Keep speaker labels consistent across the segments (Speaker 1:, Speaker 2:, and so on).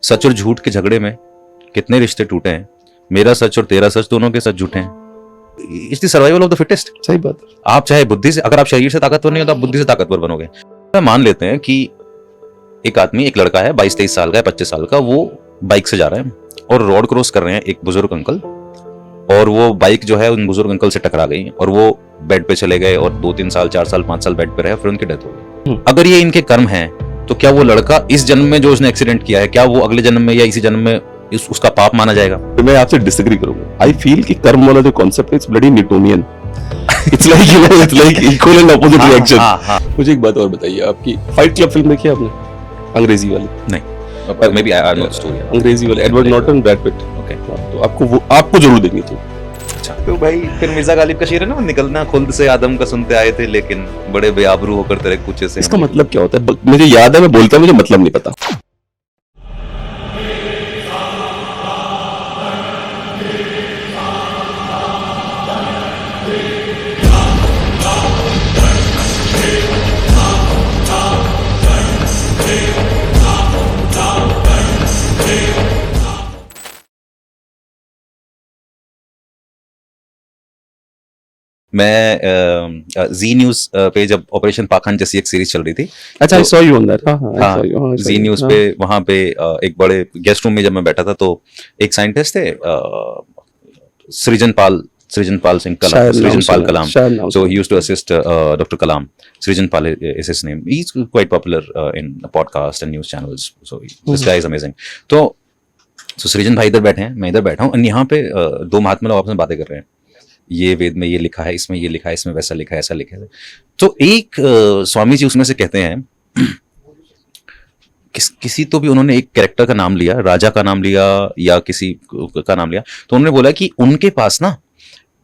Speaker 1: सच और झूठ के झगड़े में कितने रिश्ते टूटे हैं। मेरा सच और तेरा सच दोनों के सच झूठे हैं। It's the survival of the fittest.
Speaker 2: सही बात है।
Speaker 1: आप चाहे बुद्धि से, अगर आप शरीर से ताकतवर नहीं हो तो आप बुद्धि से ताकतवर बनोगे। मान लेते हैं कि एक आदमी, एक लड़का है 22-23 साल का है, 25 साल का, वो बाइक से जा रहा है और रोड क्रॉस कर रहे हैं एक बुजुर्ग अंकल, और वो बाइक जो है उन बुजुर्ग अंकल से टकरा गई और वो बेड पे चले गए और 2-3 साल 4 साल 5 साल बेड पे रहे, फिर उनकी डेथ हो गई। अगर ये इनके कर्म हैं तो क्या वो लड़का इस जन्म में जो उसने एक्सीडेंट किया है, क्या वो अगले जन्म में या इसी जन्म में उसका पाप माना जाएगा?
Speaker 2: तो मैं आपसे डिसएग्री करूंगा। आई फील कि कर्म वाला जो कॉन्सेप्ट है it's bloody Newtonian. It's like equal and opposite reaction. मुझे एक बात और बताइए, आपकी फाइट क्लब फिल्म देखी आपने? अंग्रेजी वाली?
Speaker 1: नहीं, पर maybe I know the story.
Speaker 2: अंग्रेजी वाली, Edward Norton, Brad Pitt.
Speaker 1: Okay,
Speaker 2: तो आपको जरूर देखनी थी।
Speaker 1: अच्छा, तो भाई फिर मिर्जा गालिब का शेर है ना, निकलना खुल्द से आदम का सुनते आए थे लेकिन बड़े बेआबरू होकर तेरे कुछ से।
Speaker 2: इसका मतलब क्या होता है? मुझे याद है, मैं बोलता हूं, मुझे मतलब नहीं पता।
Speaker 1: मैं जी न्यूज पे जब ऑपरेशन पाखंड जैसी एक सीरीज चल रही थी,
Speaker 2: अच्छा, I saw you on that.
Speaker 1: हाँ, जी न्यूज पे वहां पे एक बड़े गेस्ट रूम में जब मैं बैठा था तो एक साइंटिस्ट थे, सृजनपाल सिंह कलाम, सृजनपाल कलाम। So he used to assist Dr. Kalam. Srijanpal is his name. He's quite popular in podcast and news channels. So this guy is amazing. तो सृजन भाई इधर बैठे हैं, मैं इधर बैठा हूँ, और यहाँ पे दो महात्मा लोग आपस में बातें कर रहे हैं। ये वेद में ये लिखा है, इसमें ये लिखा है, इसमें वैसा लिखा है, ऐसा लिखा है। तो एक स्वामी जी उसमें से कहते हैं, किसी तो भी उन्होंने एक कैरेक्टर का नाम लिया, राजा का नाम लिया या किसी का नाम लिया, तो उन्होंने बोला कि उनके पास ना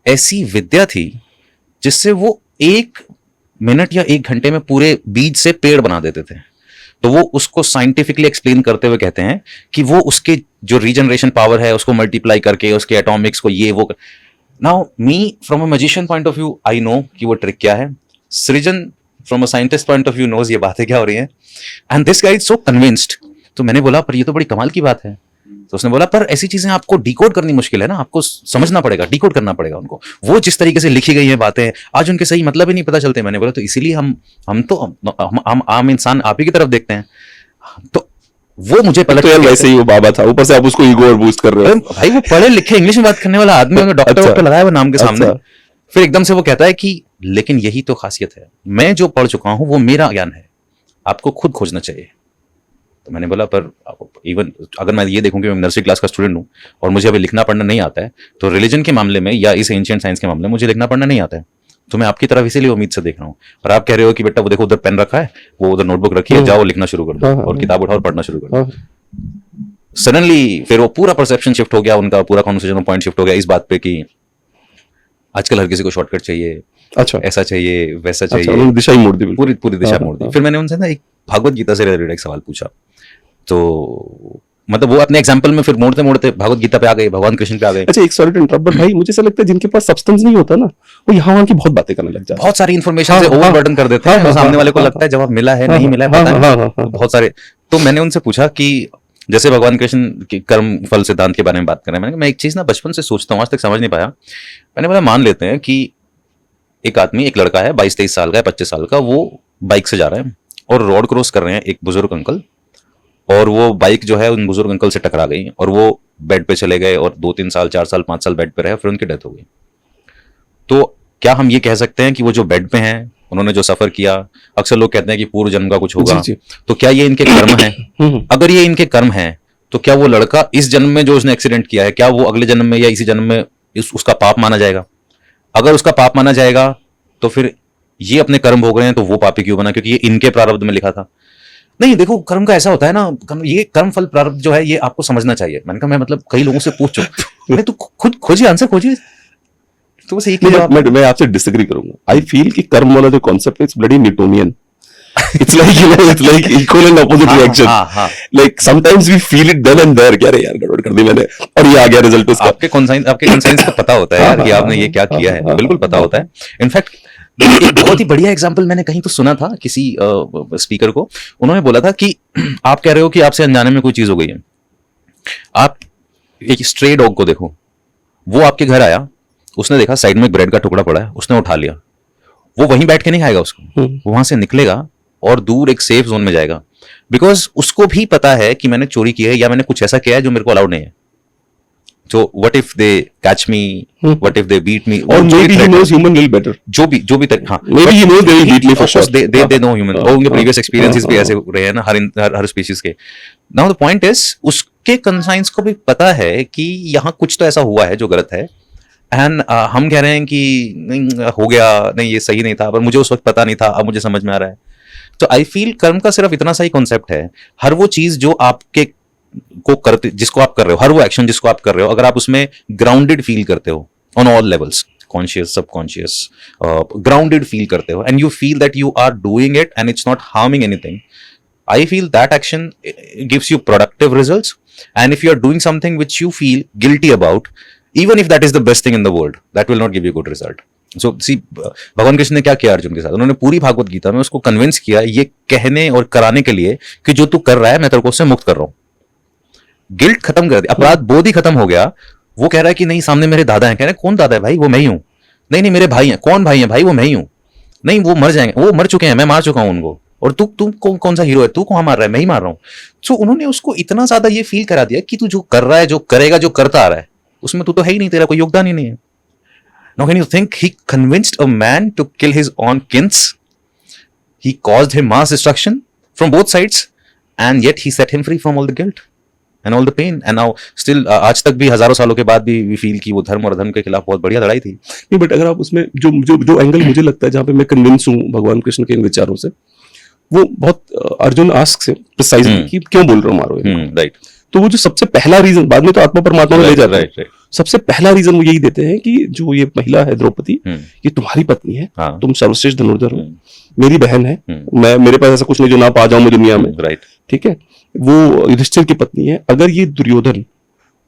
Speaker 1: ऐसी विद्या थी जिससे वो 1 मिनट या 1 घंटे में पूरे बीज से पेड़ बना देते थे। तो वो उसको साइंटिफिकली एक्सप्लेन करते हुए कहते हैं कि वो उसके जो रीजनरेशन पावर है उसको मल्टीप्लाई करके उसके एटॉमिक्स को ये वो। Now me from a magician point of view I know कि वो ट्रिक क्या है। Srijan from a scientist point of view knows ये बातें क्या हो रही हैं, and this guy is so convinced. तो मैंने बोला पर ये तो बड़ी कमाल की बात है। तो उसने बोला पर ऐसी चीजें आपको डिकोड करनी मुश्किल है ना, आपको समझना पड़ेगा, डिकोड करना पड़ेगा उनको। वो जिस तरीके से लिखी गई हैं बातें आज उनके सही मतलब ही नहीं पता चलते। मैंने बोला तो इसीलिए हम आम इंसान आप ही की तरफ देखते हैं। तो वो मुझे पलट,
Speaker 2: तो यार वैसे ही वो बाबा था, ऊपर से आप उसको ईगो और बूस्ट कर रहे हो।
Speaker 1: भाई वो पढ़े लिखे इंग्लिश में बात करने वाला आदमी, डॉक्टर पे लगाया हुआ नाम के सामने। फिर एकदम से वो कहता है कि लेकिन यही तो खासियत है, मैं जो पढ़ चुका हूं वो मेरा ज्ञान है, आपको खुद खोजना चाहिए। तो मैंने बोला पर इवन अगर मैं ये देखूं कि मैं नर्सरी क्लास का स्टूडेंट हूं और मुझे अभी लिखना पढ़ना नहीं आता है, तो रिलीजन के मामले में या इस एंशिएंट साइंस के मामले में मुझे लिखना पढ़ना नहीं आता है, तो मैं आपकी तरफ इसीलिए उम्मीद से देख रहा हूँ। और आप कह रहे हो कि बेटा वो देखो उधर पेन रखा है, वो उधर नोटबुक रखी है, जाओ लिखना शुरू कर दो और किताब उठाओ और पढ़ना शुरू कर दो। सडनली फिर वो पूरा परसेप्शन शिफ्ट हो गया, उनका पूरा कॉन्वर्सेशन पॉइंट शिफ्ट हो गया इस बात पे कि आजकल हर किसी को शॉर्टकट चाहिए, अच्छा ऐसा चाहिए वैसा चाहिए,
Speaker 2: दिशा ही मोड़ दी,
Speaker 1: पूरी दिशा मोड़ दी। फिर मैंने उनसे ना एक भागवत गीता से रिलेटेड एक सवाल पूछा, तो मतलब वो अपने एग्जांपल में फिर मोड़ते मोड़ते भागवत गीता पे आ गए, भगवान कृष्ण पे आ गए।
Speaker 2: अच्छा, एक सॉरी टू इंटरप्ट, बट भाई मुझे ऐसा लगता है जिनके पास सब्सटेंस नहीं होता ना, वो यहाँ वहाँ की बहुत बातें करने लग जाते हैं,
Speaker 1: बहुत सारी इन्फॉर्मेशन से ओवरबर्डन कर देते हैं, सामने वाले को लगता है जवाब मिला है नहीं मिला है पता नहीं, बहुत सारे। तो मैंने उनसे पूछा कि जैसे भगवान कृष्ण के कर्म फल सिद्धांत के बारे में बात कर रहे हैं, मैं एक चीज ना बचपन से सोचता हूँ, आज तक समझ नहीं पाया। मैंने बोला मान लेते हैं कि एक आदमी, एक लड़का है 22-23 साल का है, 25 साल का, वो बाइक से जा रहा है और रोड क्रॉस कर रहे हैं एक बुजुर्ग अंकल, और वो बाइक जो है उन बुजुर्ग अंकल से टकरा गई और वो बेड पे चले गए और 2-3 साल 4 साल 5 साल बेड पे रहे, फिर उनकी डेथ हो गई। तो क्या हम ये कह सकते हैं कि वो जो बेड पे हैं उन्होंने जो सफर किया, अक्सर लोग कहते हैं कि पूर्व जन्म का कुछ होगा, तो क्या ये इनके कर्म है? अगर ये इनके कर्म है तो क्या वो लड़का इस जन्म में जो उसने एक्सीडेंट किया है, क्या वो अगले जन्म में या इसी जन्म में उसका पाप माना जाएगा? अगर उसका पाप माना जाएगा तो फिर ये अपने कर्म भोग रहे हैं, तो वो पापी क्यों बना? क्योंकि ये इनके प्रारब्ध में लिखा था। नहीं देखो, कर्म का ऐसा होता है ना, ये कर्म फल प्रारब्ध जो है ये आपको समझना चाहिए। मैंने कहा मैं मतलब कई लोगों से पूछ चुका, मैं तो खुद खोजिए, आंसर खोजिए, तो बस एक ही जवाब।
Speaker 2: मैं आपसे डिसएग्री करूंगा। आई फील कि कर्म वाला जो कॉन्सेप्ट है it's bloody Newtonian. It's like equal and opposite reaction. Like sometimes we feel it then and there, क्या रे यार गड़बड़ कर दी मैंने और ये आ गया रिजल्ट उसका।
Speaker 1: आपके कंसाइंस को पता होता है यार कि आपने ये क्या किया है, बिल्कुल पता होता है। इनफैक्ट एक बहुत ही बढ़िया एग्जाम्पल मैंने कहीं तो सुना था किसी स्पीकर को, उन्होंने बोला था कि आप कह रहे हो कि आपसे अनजाने में कोई चीज हो गई है, आप एक स्ट्रे डॉग को देखो, वो आपके घर आया, उसने देखा साइड में एक ब्रेड का टुकड़ा पड़ा है, उसने उठा लिया, वो वहीं बैठ के नहीं खाएगा उसको, वो वहां से निकलेगा और दूर एक सेफ जोन में जाएगा, बिकॉज उसको भी पता है कि मैंने चोरी की है या मैंने कुछ ऐसा किया है जो मेरे को अलाउड नहीं है. So what if they catch me? What if they beat me?
Speaker 2: Or maybe he knows human will better.
Speaker 1: जो भी तक, हाँ.
Speaker 2: Maybe he knows they will beat me for sure.
Speaker 1: They know human. और उनके previous experiences भी ऐसे रहे हैं ना हर species के. Now the point is, उसके conscience को भी पता है कि यहाँ कुछ तो ऐसा हुआ है जो गलत है. And हम कह रहे हैं कि नहीं हो गया, नहीं ये सही नहीं था, पर मुझे उस वक्त पता नहीं था, अब मुझे समझ में आ रहा है. तो आई फील कर्म का सिर्फ इतना सा ही कॉन्सेप्ट है. हर वो चीज जो आपके को करते, जिसको आप कर रहे हो, हर वो एक्शन जिसको आप कर रहे हो, अगर आप उसमें ग्राउंडेड फील करते हो on all levels, conscious, subconscious, grounded feel करते हो, and you feel that you are doing it and it's not harming anything, I feel that action gives you productive results. And if you are doing something which you feel guilty about, even if that is the best thing in the world, that will not give you good result. So see, भगवान कृष्ण ने क्या किया अर्जुन के साथ, उन्होंने पूरी भागवत गीता में उसको कन्विंस किया ये कहने और कराने के लिए कि जो तू कर रहा है मैं तेरे को उससे मुक्त कर रहा हूं. गिल्ट खत्म कर दिया, अपराध बोध ही खत्म हो गया. वो कह रहा है कि नहीं सामने मेरे दादा हैं, कह रहे हैं कौन दादा है भाई, वो मैं ही हूं. नहीं नहीं मेरे भाई हैं, कौन भाई हैं भाई, वो मैं ही हूं. नहीं वो मर जाएंगे, वो मर चुके हैं, मैं मार चुका हूं उनको, और तू कौन सा हीरो है, तू कहां मार रहा है, मैं ही मार रहा हूं. सो उन्होंने उसको इतना ज्यादा ये फील करा दिया कि तू जो कर रहा है, जो करेगा, जो करता आ रहा है, उसमें तू तो है ही नहीं, तेरा कोई योगदान ही नहीं है. Now can you think he convinced a man to kill his own kins? He caused him mass destruction from both sides, and yet he set him free from all the guilt and all the pain. And now still आज तक भी हजारों सालों के बाद भी we feel कि वो धर्म और अधर्म के खिलाफ बहुत बढ़िया लड़ाई थी.
Speaker 2: नहीं, बट अगर आप उसमें जो एंगल मुझे लगता है जहाँ पे मैं कन्विंस हूँ भगवान कृष्ण के इन विचारों से, वो बहुत अर्जुन आस्क से प्रिसाइजली कि क्यों बोल रहे हो मारो,
Speaker 1: राइट.
Speaker 2: तो वो जो सबसे पहला रीजन, बाद में तो आत्मा परमात्मा में ले जाता है, सबसे पहला रीजन वो यही देते हैं कि जो ये महिला है द्रौपदी, ये तुम्हारी पत्नी है, तुम सर्वश्रेष्ठ धनुर्धर हो, मेरी बहन है, मेरे पास ऐसा कुछ नहीं जो ना पा जाऊं मैं दुनिया में, राइट, ठीक है. वो युधिष्ठिर की पत्नी है. अगर ये दुर्योधन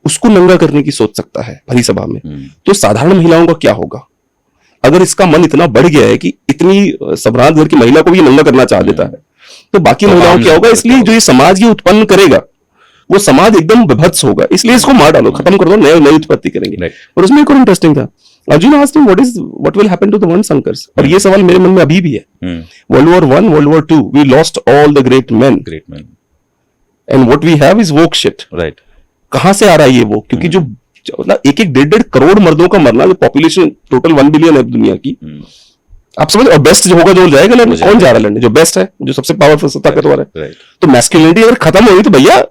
Speaker 2: उसको नंगा करने की सोच सकता है भरी सभा में, तो साधारण महिलाओं का क्या होगा? अगर इसका मन इतना बढ़ गया है कि इतनी सम्राट घर की महिला को भी नंगा करना चाह देता है, तो बाकी महिलाओं क्या होगा? इसलिए जो ये समाज ये उत्पन्न करेगा, वो समाज एकदम विभत्स होगा, इसलिए इसको मार डालो, खत्म कर दो, नई उत्पत्ति करेंगे. और उसमें एक और इंटरेस्टिंग था, Arjun asked him what will happen to the one संकर्स. और ये सवाल मेरे मन में अभी भी है. World war 1, world war 2, we lost all the great man, and what we have is woke shit. Right. कहां से आ रहा है ये वो? क्योंकि जो मतलब 1-1, 1.5 करोड़ मर्दों का मरना, जो पॉपुलेशन टोटल 1 बिलियन है दुनिया की, आप समझ, और बेस्ट जो होगा जो जाएगा लड़ने. कौन जा रहा है लड़ने? जो बेस्ट है, जो सबसे पावरफुल, ताकतवर है. तो मैस्कुलिनिटी अगर खत्म होगी तो भैया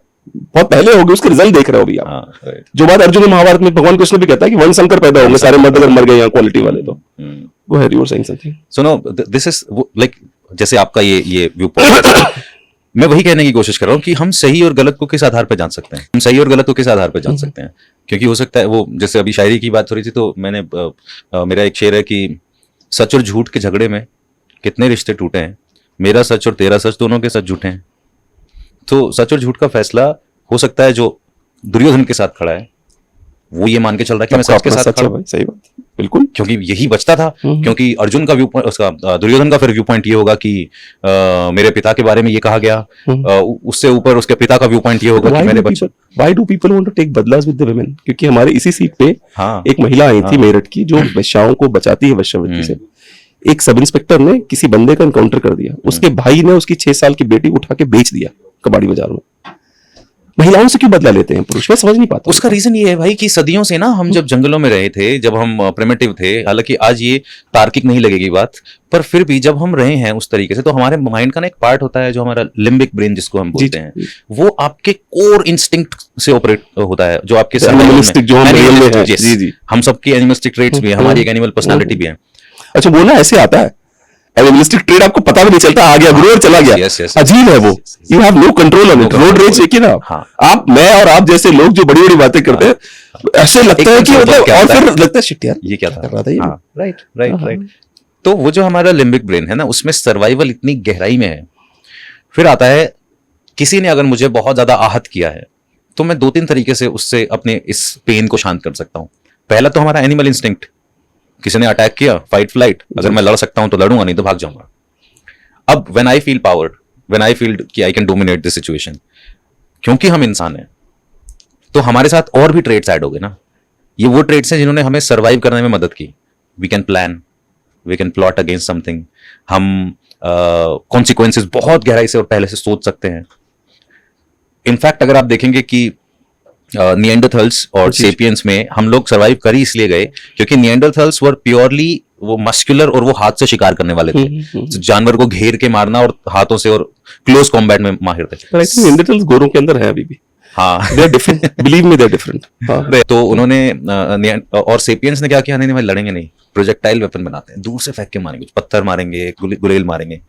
Speaker 2: बहुत पहले होगी, उसके रिजल्ट देख रहे हो अभी आप. जो बात अर्जुन महाभारत में भगवान कृष्ण भी कहता है कि वन शंकर पैदा होंगे, सारे मर्द अगर मर गए यहाँ क्वालिटी वाले, तो वो है you are saying something. So no
Speaker 1: this is like, जैसे आपका ये व्यू पॉइंट मैं वही कहने की कोशिश कर रहा हूँ कि हम सही और गलत को किस आधार पर जान सकते हैं, हम सही और गलत को किस आधार पर जान सकते हैं. क्योंकि हो सकता है वो, जैसे अभी शायरी की बात हो रही थी, तो मैंने मेरा एक शेर है कि सच और झूठ के झगड़े में कितने रिश्ते टूटे हैं, मेरा सच और तेरा सच दोनों के सच झूठे हैं. तो सच और झूठ का फैसला हो सकता है जो दुर्योधन के साथ खड़ा है वो ये मान के चल रहा है कि मैं सच के साथ खड़ा हूं. सही बात, बिल्कुल, क्योंकि यही बचता था. क्योंकि अर्जुन का व्यू पॉइंट, उसका दुर्योधन का फिर व्यू पॉइंट ये होगा कि मेरे पिता के बारे में ये कहा गया, उससे ऊपर उसके पिता का व्यू पॉइंट ये होगा कि मेरे बच्चे. Why do people want to take बदलास विद द वुमेन? क्योंकि हमारे इसी सीट पे एक महिला आई थी मेरठ की, जो वेश्याओं को बचाती है वेश्यावृत्ति से. एक सब इंस्पेक्टर ने किसी बंदे का एनकाउंटर कर दिया, उसके भाई ने उसकी 6 साल की बेटी उठा के बेच दिया कबाड़ी बाजार में. महिलाओं से क्यों बदला लेते हैं पुरुष? मैं समझ नहीं पाता. उसका रीजन ये है भाई कि सदियों से ना हम जब जंगलों में रहे थे, जब हम प्रिमिटिव थे, हालांकि आज ये तार्किक नहीं लगेगी बात, पर फिर भी जब हम रहे हैं उस तरीके से, तो हमारे माइंड का ना एक पार्ट होता है जो हमारा लिम्बिक ब्रेन जिसको हम बोलते हैं, वो आपके कोर इंस्टिंक्ट से ऑपरेट होता है, जो आपके हम सबकी एनिमलिस्टिक ट्रेट्स भी है, हमारी एक एनिमल पर्सनालिटी भी है. अच्छा, वो ना ऐसे आता है, एनिमलिस्टिक ट्रेड आपको पता भी नहीं चलता, आ गया गुरु और चला गया. अजीब है वो. You have no control on it. Road rage देखिए ना आप, मैं और आप जैसे लोग जो बड़ी बड़ी बातें करते हैं, ऐसे लगता है कि मतलब, और फिर लगता है शिट यार ये क्या कर रहा था ये. Right right right. तो वो जो हमारा लिम्बिक ब्रेन है ना, उसमें सर्वाइवल इतनी गहराई में है. फिर आता है, किसी ने अगर मुझे बहुत ज्यादा आहत किया है, तो मैं 2-3 तरीके से उससे अपने इस पेन को शांत कर सकता हूं. पहला तो हमारा एनिमल इंस्टिंक्ट, किसी ने अटैक किया, फाइट फ्लाइट, अगर मैं लड़ सकता हूं तो लड़ूंगा, नहीं तो भाग जाऊंगा. अब when I feel powered, when I feel कि I can dominate this situation, क्योंकि हम इंसान हैं, तो हमारे साथ और भी ट्रेड्स ऐड हो गए ना। ये वो ट्रेड्स हैं जिन्होंने हमें सर्वाइव करने में मदद की। We can plan, we can plot against something, हम कॉन्सिक्वेंसेस बहुत गहराई से और पहले से सोच सकते हैं। इनफैक्ट अगर आप देखेंगे कि निएंडरथल्स और सेपियंस में हम लोग सर्वाइव कर ही इसलिए गए क्योंकि निएंडरथल्स वर प्योरली वो मस्कुलर और वो हाथ से शिकार करने वाले थे। तो जानवर को घेर के मारना और हाथों से और क्लोज कॉम्बैट में माहिर थे।
Speaker 2: पर आई थिंक निएंडरथल्स गोरों के अंदर है अभी भी।
Speaker 1: हाँ,
Speaker 2: they are different, believe me, they are different.
Speaker 1: तो उन्होंने और सेपियंस ने क्या किया, नहीं भाई लड़ेंगे नहीं, प्रोजेक्टाइल वेपन बनाते हैं, दूर से फेंक के मारेंगे, कुछ पत्थर मारेंगे, गुलेल मारेंगे।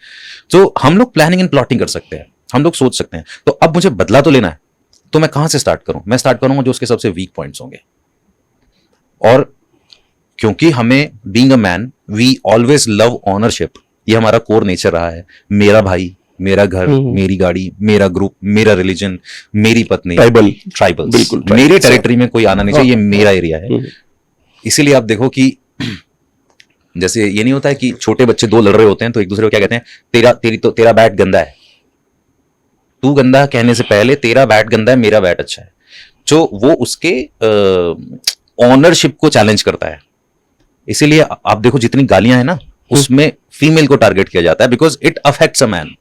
Speaker 1: तो हम लोग प्लानिंग एंड प्लॉटिंग कर सकते हैं, हम लोग सोच सकते हैं। तो अब मुझे बदला तो लेना है, तो मैं कहां से स्टार्ट करूं? मैं स्टार्ट करूंगा जो उसके सबसे वीक पॉइंट्स होंगे। और क्योंकि हमें being a man we always love ownership, ये हमारा कोर नेचर रहा है। मेरा भाई, मेरा घर, मेरी गाड़ी, मेरा ग्रुप, मेरा रिलीजन, मेरी पत्नी, ट्राइबल, बिल्कुल मेरे टेरिटरी में कोई आना नहीं चाहिए, ये मेरा एरिया है। इसीलिए आप देखो कि जैसे ये नहीं होता है कि छोटे बच्चे दो लड़ रहे होते हैं तो एक दूसरे को क्या कहते हैं, तेरा बैट गंदा है। तू गंदा कहने से पहले तेरा बैट गंदा है, मेरा बैट अच्छा है। जो वो उसके ऑनरशिप को चैलेंज करता है। इसीलिए आप देखो जितनी गालियां हैं ना उसमें फीमेल को टारगेट किया जाता है because it affects a man.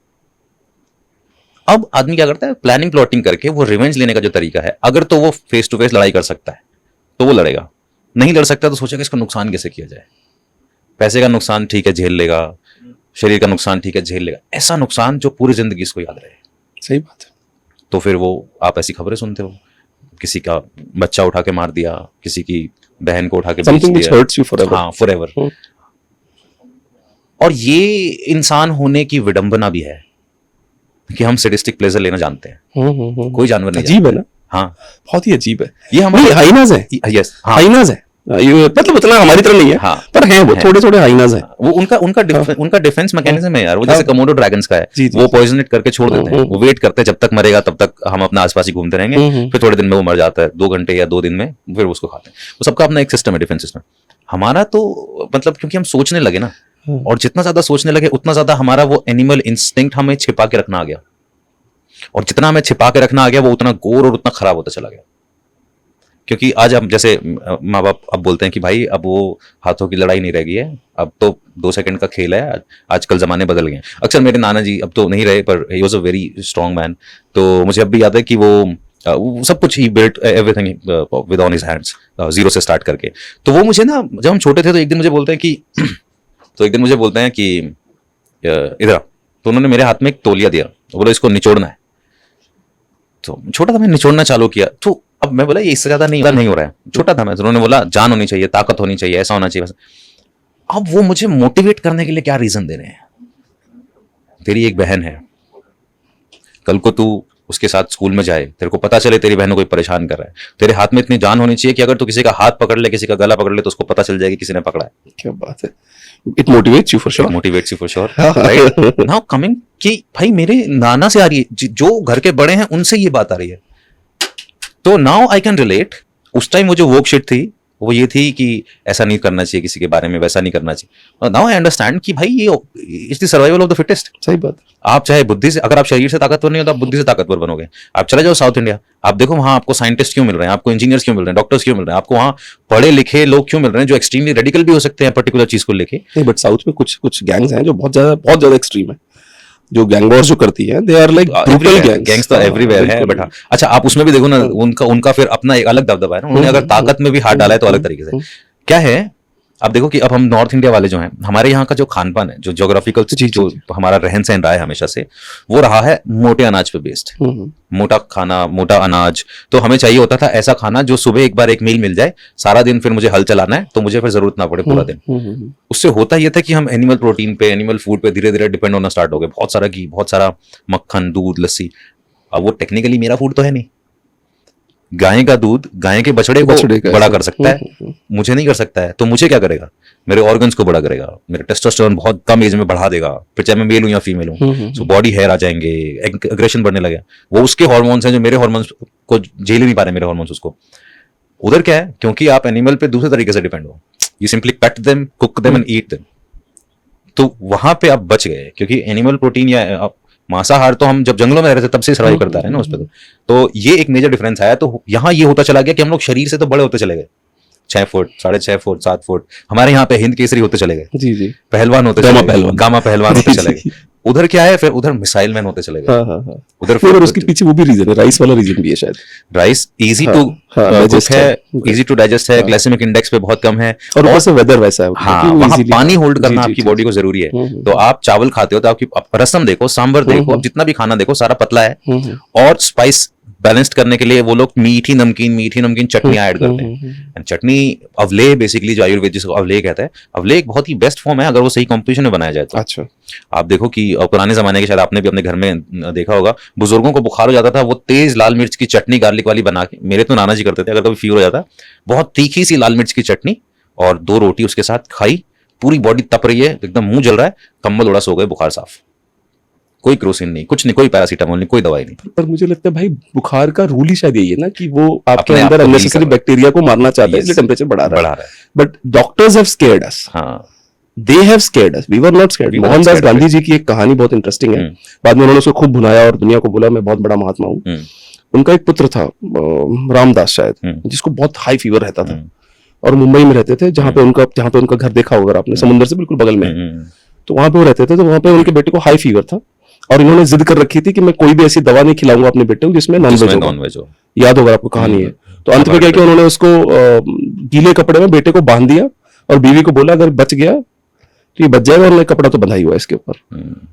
Speaker 1: अब आदमी क्या करता है, प्लानिंग प्लॉटिंग करके वो रिवेंज लेने का जो तरीका है, अगर तो वो फेस टू फेस लड़ाई कर सकता है तो वो लड़ेगा, नहीं लड़ सकता तो सोचेगा इसका नुकसान कैसे किया जाए। पैसे का नुकसान ठीक है झेल लेगा, शरीर का नुकसान ठीक है झेल लेगा, ऐसा नुकसान जो पूरी जिंदगी इसको याद रहे।
Speaker 2: सही बात है।
Speaker 1: तो फिर वो आप ऐसी खबरें सुनते हो, किसी का बच्चा उठा के मार दिया, किसी की बहन को उठा के बेच दिया, हाँ फॉरएवर। और ये इंसान होने की विडंबना भी है कि हम सैडिस्टिक प्लेजर लेना जानते हैं। कोई जानवर नहीं।
Speaker 2: अजीब है ना।
Speaker 1: हाँ,
Speaker 2: बहुत ही अजीब है।
Speaker 1: ये हमारे
Speaker 2: हाइनाज है।
Speaker 1: यस,
Speaker 2: हाइनाज है। ये मतलब इतना हमारी तरह नहीं है,
Speaker 1: हाँ,
Speaker 2: पर है वो थोड़े थोड़े हाइनाज है।
Speaker 1: वो उनका डिफेंस मैकेनिज्म है यार। वो जैसे कमोडो ड्रैगन्स का है, वो पॉइजनेट करके छोड़ देते हैं। वो वेट करते हैं जब तक मरेगा तब तक हम अपना आसपास ही घूमते रहेंगे, फिर थोड़े दिन में वो मर जाता है, 2 घंटे या 2 दिन में फिर उसको खाते हैं। वो सबका अपना एक सिस्टम है, डिफेंस सिस्टम। हमारा तो मतलब क्योंकि हम सोचने लगे ना, और जितना ज्यादा सोचने लगे उतना ज्यादा हमारा वो एनिमल इंस्टिंक्ट हमें छिपा के रखना आ गया, और जितना हमें छिपा के रखना आ गया वो उतना गोर और उतना खराब होता चला गया। क्योंकि आज हम जैसे माँ बाप अब बोलते हैं कि भाई अब वो हाथों की लड़ाई नहीं रह गई है, अब तो 2 सेकंड का खेल है, आजकल जमाने बदल गए। अक्सर मेरे नाना जी अब तो नहीं रहे, पर he was a very strong man. तो मुझे अब भी याद है कि वो सब कुछ ही built everything with on his hands, zero से स्टार्ट करके। तो वो मुझे ना, जब हम छोटे थे तो एक दिन मुझे बोलते हैं कि इधर। तो उन्होंने मेरे हाथ में एक तौलिया दिया, बोला इसको निचोड़ना है। तो छोटा था, मैं निचोड़ना चालू किया। तो अब मैं बोला ये इससे ज्यादा नहीं हो रहा है, छोटा था मैं। तो उन्होंने बोला जान होनी चाहिए, ताकत होनी चाहिए, ऐसा होना चाहिए। अब वो मुझे मोटिवेट करने के लिए क्या रीजन दे रहे हैं, तेरी एक बहन है, कल को तू उसके साथ स्कूल में जाए, तेरे को पता चले तेरी बहन को कोई परेशान कर रहा है, तेरे हाथ में इतनी जान होनी चाहिए कि अगर तू किसी का हाथ पकड़ ले, किसी का गला पकड़ ले, तो उसको पता चल जाएगा किसी ने पकड़ा है।
Speaker 2: क्या बात है। It motivates you for sure.
Speaker 1: It motivates you for sure. Right? Now coming कि भाई मेरे नाना से आ रही है, जो घर के बड़े हैं उनसे ये बात आ रही है। तो नाउ आई कैन रिलेट। उस टाइम वो जो वर्क शीट थी वो ये थी कि ऐसा नहीं करना चाहिए किसी के बारे में, वैसा नहीं करना चाहिए। नाउ आई अंडरस्टैंड कि भाई ये it's the survival of the fittest.
Speaker 2: सही बात।
Speaker 1: आप चाहे बुद्धि से, अगर आप शरीर से ताकतवर नहीं हो तो आप बुद्धि से ताकतवर बनोगे। आप चले जाओ साउथ इंडिया, आप देखो वहां आपको साइंटिस्ट क्यों मिल रहे हैं, आपको इंजीनियर्स क्यों मिल रहे हैं, डॉक्टर्स क्यों मिल रहे हैं, आपको वहां पढ़े लिखे लोग क्यों मिल रहे हैं जो एक्सट्रीमली रेडिकल भी हो सकते हैं पर्टिकुलर चीज को लेके।
Speaker 2: नहीं, बट साउथ में कुछ गैंग्स हैं जो बहुत ज्यादा एक्सट्रीम है, जो गैंग वॉर जो करती है, they are like brutal gangs तो
Speaker 1: एवरीवेयर है। बट अच्छा आप उसमें भी देखो ना, उनका फिर अपना एक अलग दबदबा है ना। उन्होंने अगर ताकत में भी हाथ डाला है तो अलग तरीके से। क्या है, आप देखो कि अब हम नॉर्थ इंडिया वाले जो हैं, हमारे यहाँ का जो खान पान है, जो ज्योग्राफिकल जो हमारा रहन सहन रहा है हमेशा से, वो रहा है मोटे अनाज पे बेस्ड। मोटा खाना, मोटा अनाज। तो हमें चाहिए होता था ऐसा खाना जो सुबह एक बार एक मील मिल जाए, सारा दिन फिर मुझे हल चलाना है तो मुझे फिर जरूरत ना पड़े पूरा दिन। उससे होता यह था कि हम एनिमल प्रोटीन पे, एनिमल फूड पे धीरे धीरे डिपेंड होना स्टार्ट हो गए। बहुत सारा घी, बहुत सारा मक्खन, दूध, लस्सी। अब वो टेक्निकली मेरा फूड तो है नहीं। गाय का दूध गाय के बछड़े को बड़ा कर सकता है, मुझे नहीं कर सकता है। तो मुझे क्या करेगा, मेरे ऑर्गन्स को बड़ा करेगा, मेरे टेस्टोस्टेरोन बहुत कम एज में बढ़ा देगा, फिर चाहे मैं मेल हूं या फीमेल हूं। सो बॉडी हेयर आ जाएंगे, एग्रेशन बढ़ने लगे। वो उसके हार्मोन्स हैं जो मेरे हार्मोन्स को झेल नहीं पा रहे, मेरे हार्मोन्स उसको। उधर क्या है, क्योंकि आप एनिमल पे दूसरे तरीके से डिपेंड हो, you simply pet them, cook them and eat them. तो वहां पे आप बच गए, क्योंकि एनिमल प्रोटीन या मांसाहार तो हम जब जंगलों में रह रहे थे तब से सर्वाइव करता रहे ना उस पर। तो ये एक मेजर डिफरेंस आया। तो यहाँ ये होता चला गया कि हम लोग शरीर से तो बड़े होते चले गए, 6 फुट, 6.5 फुट, 7 फुट। हमारे यहाँ पे हिंद केसरी होते चले गए,
Speaker 2: जी जी,
Speaker 1: पहलवान होते चले गए, गामा पहलवान होते चले गए। उधर क्या है, फिर उधर मिसाइल मैन होते चले गए।
Speaker 2: उधर फिर उसके पीछे वो भी रीजन है, राइस वाला रीजन भी है शायद।
Speaker 1: राइस इजी टू डाइजेस्ट है, इजी टू डाइजेस्ट है, ग्लाइसेमिक इंडेक्स पे बहुत कम है,
Speaker 2: और वैसे वेदर वैसा है।
Speaker 1: हाँ, वहाँ पानी होल्ड करना आपकी बॉडी को जरूरी है। तो आप चावल खाते हो तो आपकी रसम देखो, सांबर देखो, आप जितना भी खाना देखो सारा पतला है। और स्पाइस बैलेंस्ड करने के लिए वो लोग मीठी नमकीन चटनी ऐड करते हैं। चटनी अवले बेसिकली, जो आयुर्वेद जिसको अवले कहता है, अवले एक बहुत ही बेस्ट फॉर्म है अगर वो सही कॉम्पोजिशन में बनाया जाए तो।
Speaker 2: अच्छा,
Speaker 1: आप देखो कि पुराने जमाने के, शायद आपने भी अपने घर में देखा होगा, बुजुर्गों को बुखार हो जाता था, वो तेज लाल मिर्च की चटनी गार्लिक वाली बना के, मेरे तो नाना जी करते थे, अगर कभी फीवर हो जाता बहुत तीखी सी लाल मिर्च की चटनी और 2 रोटी उसके साथ खाई, पूरी बॉडी तप रही है, एकदम मुंह जल रहा है, कंबल उड़ा सो गए, बुखार साफ, कोई क्रोसिन नहीं, कुछ नहीं, कोई पैरासीटामोल नहीं, कोई दवाई नहीं।
Speaker 2: पर मुझे लगता है भाई बुखार का रूल ही शायद यही है ना कि वो आपके अंदर अननेसेसरी बैक्टीरिया को मारना चाहता है, इसलिए टेम्परेचर बढ़ा रहा है। But doctors have scared us, they have scared us, we were not scared. Mohandas Gandhi ji की एक कहानी बहुत इंटरेस्टिंग है, बाद में उन्होंने उसको खूब भुनाया और दुनिया को बोला मैं बहुत बड़ा महात्मा हूँ। उनका एक पुत्र था रामदास शायद, जिसको बहुत हाई फीवर रहता था, और मुंबई में रहते थे, जहाँ पे उनका घर देखा होगा आपने, समुद्र से बिल्कुल बगल में। तो वहां पे वो रहते थे, तो वहां पे उनके बेटे को हाई फीवर था, और इन्होंने जिद कर रखी थी कि मैं कोई भी ऐसी दवा नहीं खिलाऊंगा अपने बेटे को जिसमें नॉनवेज हो। याद होगा आपको कहानी है। तो अंत में क्या किया उन्होंने, उसको गीले कपड़े में बेटे को बांध दिया और बीवी को बोला अगर बच गया तो ये बच जाएगा, और कपड़ा तो बंधा ही हुआ इसके ऊपर।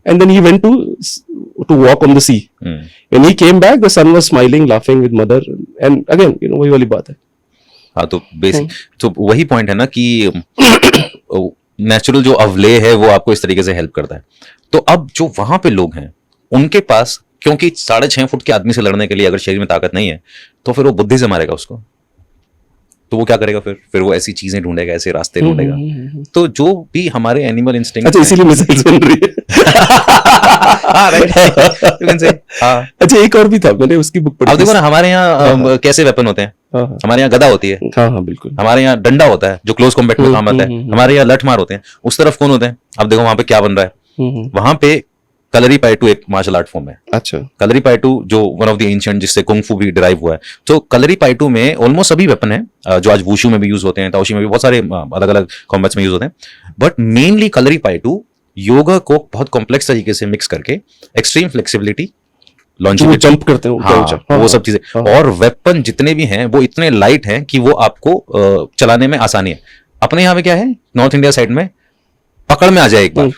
Speaker 2: And then he went to walk on the sea, when he came back the son was smiling laughing with mother, and again वही वाली बात है।
Speaker 1: हाँ, तो बेसिक तो वही पॉइंट है ना कि नेचुरल जो अवले है वो आपको इस तरीके से हेल्प करता है। तो अब जो वहां पे लोग हैं उनके पास, क्योंकि 6.5 फुट के आदमी से लड़ने के लिए अगर शरीर में ताकत नहीं है तो फिर वो बुद्धि से मारेगा उसको। तो वो क्या करेगा फिर वो ऐसी चीजें ढूंढेगा, ऐसे रास्ते ढूंढेगा। तो जो भी हमारे एनिमल इंस्टिंक्ट,
Speaker 2: अच्छा इसीलिए मिसाइल्स बन रही है।
Speaker 1: हाँ, राइट, यू कैन से। हाँ, अच्छा
Speaker 2: एक और भी था, मैंने उसकी बुक पढ़ी।
Speaker 1: अब देखो ना हमारे यहाँ कैसे वेपन होते हैं। हमारे यहाँ गदा होती है,
Speaker 2: हाँ बिल्कुल।
Speaker 1: हमारे यहाँ डंडा होता है जो क्लोज कॉम्बैट में काम आता है। हमारे यहाँ लठमार होते हैं। उस तरफ कौन होते हैं? अब देखो वहां पे क्या बन रहा है। वहां पे कलरीपायटू एक मार्शल आर्ट फॉर्म है।
Speaker 2: अच्छा,
Speaker 1: कलरीपायटू जो वन ऑफ द एंशिएंट, जिससे कुंग-फू भी डिराइव हुआ है। तो कलरीपायटू में ऑलमोस्ट सभी वेपन है जो आज वुशु में भी यूज होते हैं, ताओशी में भी, बहुत सारे अलग अलग कॉम्बैट्स में यूज होते हैं। बट मेनली कलरीपायटू योगा को बहुत कॉम्प्लेक्स तरीके से मिक्स करके एक्सट्रीम फ्लेक्सिबिलिटी, लॉन्जिविटी,
Speaker 2: जंप करते हैं,
Speaker 1: हाँ, वो सब चीजें, और वेपन जितने भी हैं वो इतने लाइट हैं कि वो आपको चलाने में आसानी है। अपने यहाँ पे क्या है, नॉर्थ इंडिया साइड में पकड़ में आ जाए एक बार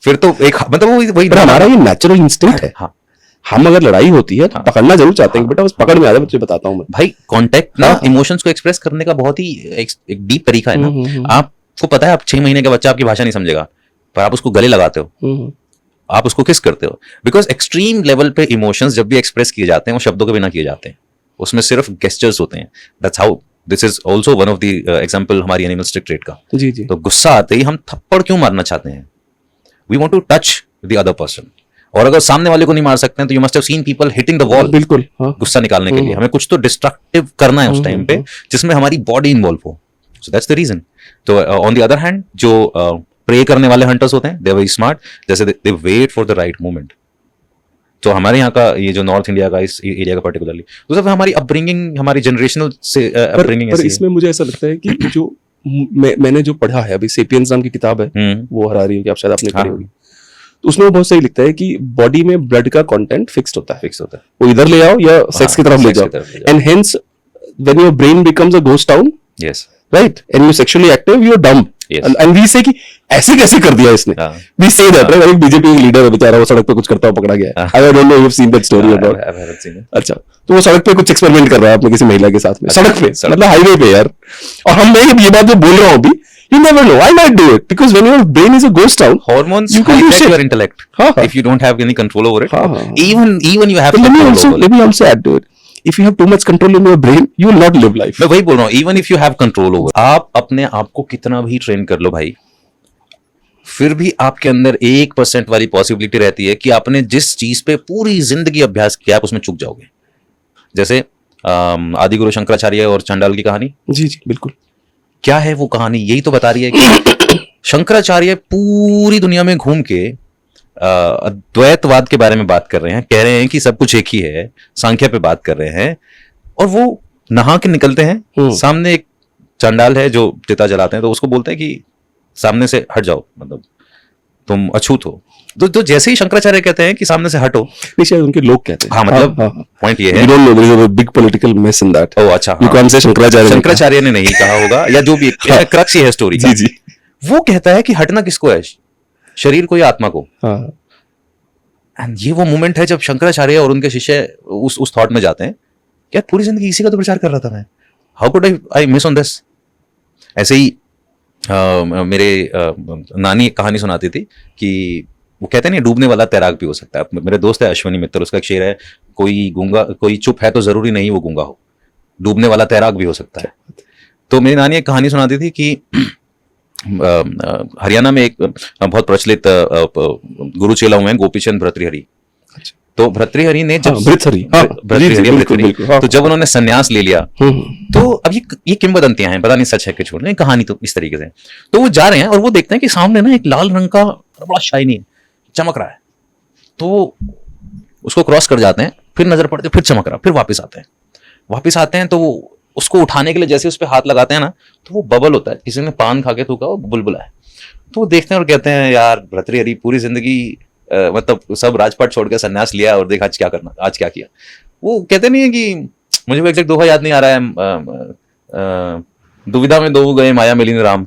Speaker 1: फिर तो एक, मतलब वही
Speaker 2: हमारा ये नेचुरल इंस्टिंक्ट है।
Speaker 1: हाँ,
Speaker 2: हम अगर लड़ाई होती है तो पकड़ना जरूर चाहते हैं, बेटा बस पकड़ में आ जाए, तुझे बताता हूँ मैं।
Speaker 1: भाई कांटेक्ट ना इमोशंस को एक्सप्रेस करने का बहुत ही एक डीप तरीका है ना। आपको पता है, आप 6 महीने का बच्चा आपकी भाषा नहीं समझेगा, पर आप उसको गले लगाते हो, आप उसको किस करते हो, बिकॉज एक्सट्रीम लेवल पे इमोशंस जब भी एक्सप्रेस किए जाते हैं वो शब्दों के बिना किए जाते हैं, उसमें सिर्फ गेस्चर्स होते हैं। That's how this is also one of the example हमारी एनिमलिस्टिक ट्रेट का।
Speaker 2: जी जी।
Speaker 1: तो गुस्सा आते ही हम थप्पड़ क्यों मारना चाहते हैं? We want to touch the other person, और अगर सामने वाले को नहीं मार सकते हैं तो you must have seen people hitting the wall,
Speaker 2: बिल्कुल,
Speaker 1: गुस्सा निकालने के लिए हमें कुछ तो डिस्ट्रक्टिव करना है उस टाइम पे जिसमें हमारी बॉडी इन्वॉल्व हो। So that's the reason. तो ऑन द अदर हैंड जो प्रे करने वाले हंटर्स होते हैं, दे आर वेरी स्मार्ट, जैसे they wait for the right moment. तो हमारे यहाँ का ये जो नॉर्थ इंडिया का इस एरिया का पर्टिकुलरली, तो सब हमारी अपब्रिंगिंग, हमारी जनरेशनल से अपब्रिंगिंग ऐसी है।
Speaker 2: इसमें मुझे ऐसा लगता है कि जो मैंने जो पढ़ा है अभी, सेपियंस नाम की किताब है, वो हरारी होगी, आप शायद आपने पढ़ी होगी, तो उसमें बहुत सही लिखता है कि बॉडी में ब्लड का कंटेंट फिक्स्ड होता है, वो इधर ले आओ या सेक्स की तरफ ले जाओ, and hence when your brain becomes a ghost town,
Speaker 1: yes
Speaker 2: right, and you sexually active, you are dumb, and we say कि ऐसे कैसे कर दिया इसने, वी से दैट, राइट। एक बीजेपी लीडर है बेचारा, वो सड़क पे कुछ करता हुआ पकड़ा गया, I don't know you have seen that story about, अच्छा, तो वो सड़क पे कुछ एक्सपेरिमेंट कर रहा है अपने किसी महिला के साथ में, सड़क पे, मतलब हाईवे पे यार, और हम मैं ये बात जो बोल रहा हूँ अभी, you never know, I might do it because when your brain is a ghost town,
Speaker 1: hormones hijack your intellect if you don't have any control over it. Even you have control over it.
Speaker 2: Let me also add to it, if you have too much control in your brain, you will not live life.
Speaker 1: मैं वही बोल रहा हूँ, even if you have control over, आप अपने आप को कितना भी ट्रेन कर लो भाई, फिर भी आपके अंदर 1% वाली पॉसिबिलिटी रहती है कि आपने जिस चीज पे पूरी जिंदगी अभ्यास किया आप उसमें चूक जाओगे। जैसे आदि गुरु शंकराचार्य और चंडाल की कहानी।
Speaker 2: जी जी बिल्कुल।
Speaker 1: क्या है वो कहानी? यही तो बता रही है कि शंकराचार्य पूरी दुनिया में घूम के अद्वैतवाद के बारे में बात कर रहे हैं, कह रहे हैं कि सब कुछ एक ही है, सांख्य पे बात कर रहे हैं, और वो नहा के निकलते हैं, सामने एक चंडाल है जो चिता जलाते हैं, तो उसको बोलते हैं कि सामने से हट जाओ, मतलब तुम अछूत हो। तो जैसे ही शंकराचार्य कहते हैं कि सामने से हटो,
Speaker 2: शायद उनके लोग कहते हैं।
Speaker 1: हाँ, मतलब पॉइंट ये है,
Speaker 2: you don't know, there is a big political mess in that.
Speaker 1: ओह अच्छा,
Speaker 2: You
Speaker 1: हाँ,
Speaker 2: can't say
Speaker 1: शंकराचार्य ने नहीं कहा होगा, या जो भी क्रक्स ही है स्टोरी का।
Speaker 2: जी जी,
Speaker 1: वो कहता है कि हटना किसको है, शरीर को या आत्मा को।
Speaker 2: हाँ,
Speaker 1: एंड ये वो मोमेंट है जब शंकराचार्य और उनके शिष्य उस थॉट में जाते हैं, क्या पूरी जिंदगी इसी का तो प्रचार कर रहा था मैं, how could I miss on this. ऐसे ही मेरे नानी एक कहानी सुनाती थी कि वो कहते नहीं डूबने वाला तैराक भी हो सकता है। मेरे दोस्त है अश्विनी मित्र, उसका एक शेर है, कोई गूंगा, कोई चुप है तो जरूरी नहीं वो गूंगा हो, डूबने वाला तैराक भी हो सकता है। तो मेरी नानी एक कहानी सुनाती थी कि हरियाणा में एक बहुत प्रचलित गुरु चेला हुए हैं गोपीचंद भर्तृहरि। तो भर्तृहरि ने जब भर्तृहरि तो जब उन्होंने संन्यास ले लिया, तो अब ये किंवदंतियां हैं, पता नहीं सच है कि छोड़ नहीं, कहानी तो इस तरीके से। तो वो जा रहे हैं और वो देखते हैं कि सामने ना एक लाल रंग का बड़ा शाइनी चमक रहा है, तो उसको क्रॉस कर जाते हैं, फिर नजर पड़ती है, फिर चमक रहा, फिर वापस आते हैं तो वो उसको उठाने के लिए जैसे उस पर हाथ लगाते हैं ना, तो वो बबल होता है, किसी ने पान खा के थूका, वो बुलबुला है। तो वो देखते हैं और कहते हैं यार भर्तृहरि पूरी जिंदगी मतलब सब राजपाट छोड़ के संन्यास लिया और देख आज क्या करना, आज क्या किया। वो कहते नहीं है कि मुझे वो एग्जैक्ट दोहा याद नहीं आ रहा है, दुविधा में दो गए माया मिली राम।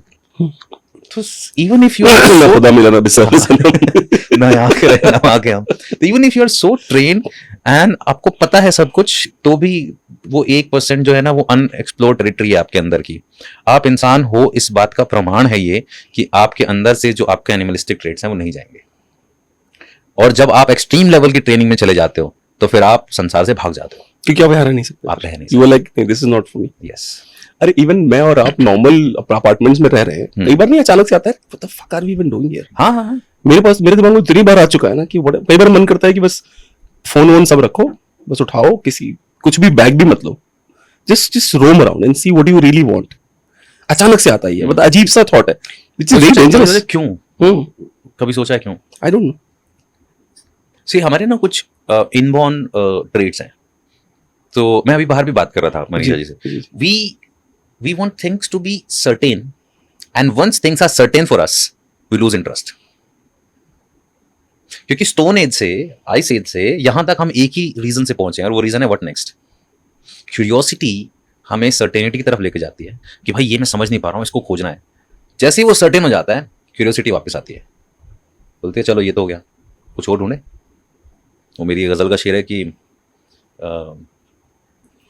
Speaker 1: तो even if you even if you are so train and आपको पता है सब कुछ, तो भी वो 1% जो है ना वो अनएक्सप्लोर्ड टेरिटरी है आपके अंदर की। आप इंसान हो, इस बात का प्रमाण है ये कि आपके अंदर से जो आपके एनिमलिस्टिक ट्रेट्स हैं वो नहीं जाएंगे। और जब आप एक्सट्रीम लेवल की ट्रेनिंग में चले जाते हो तो फिर आप संसार से भाग जाते हो,
Speaker 2: क्योंकि आप रह नहीं सकते,
Speaker 1: आप रह नहीं
Speaker 2: सकते। You were like, this is not for me.
Speaker 1: Yes.
Speaker 2: अरे इवन मैं और आप नॉर्मल अपार्टमेंट्स में रह रहे हैं, कई बार नहीं अचानक से आता है what the fuck are we even doing here?
Speaker 1: हाँ,
Speaker 2: मेरे दिमाग में इतनी बार आ चुका है ना कि कई बार मन करता है कि बस फोन वोन सब रखो, बस उठाओ, कुछ भी बैग भी मत लो, just roam around and see what you really want. अचानक से आता ही है, मतलब अजीब सा थॉट है, व्हिच इज वेरी डेंजरस।
Speaker 1: क्यों? कभी सोचा है क्यों?
Speaker 2: I don't know.
Speaker 1: सी हमारे ना कुछ इनबॉर्न ट्रेट्स हैं, तो मैं अभी बाहर भी बात कर रहा था मनीषा जी से। We want things to be certain and once things are certain for us we lose interest. क्योंकि स्टोन एज से, आइस एज से यहां तक हम एक ही रीजन से पहुंचे हैं, और वो रीजन है व्हाट नेक्स्ट। क्यूरियोसिटी हमें सर्टेनिटी की तरफ लेके जाती है कि भाई ये मैं समझ नहीं पा रहा हूं, इसको खोजना है। जैसे ही वो सर्टेन हो जाता है क्यूरियोसिटी वापस आती है, बोलती है चलो ये तो हो गया, कुछ और ढूंढे। वो मेरी गजल का शेर है कि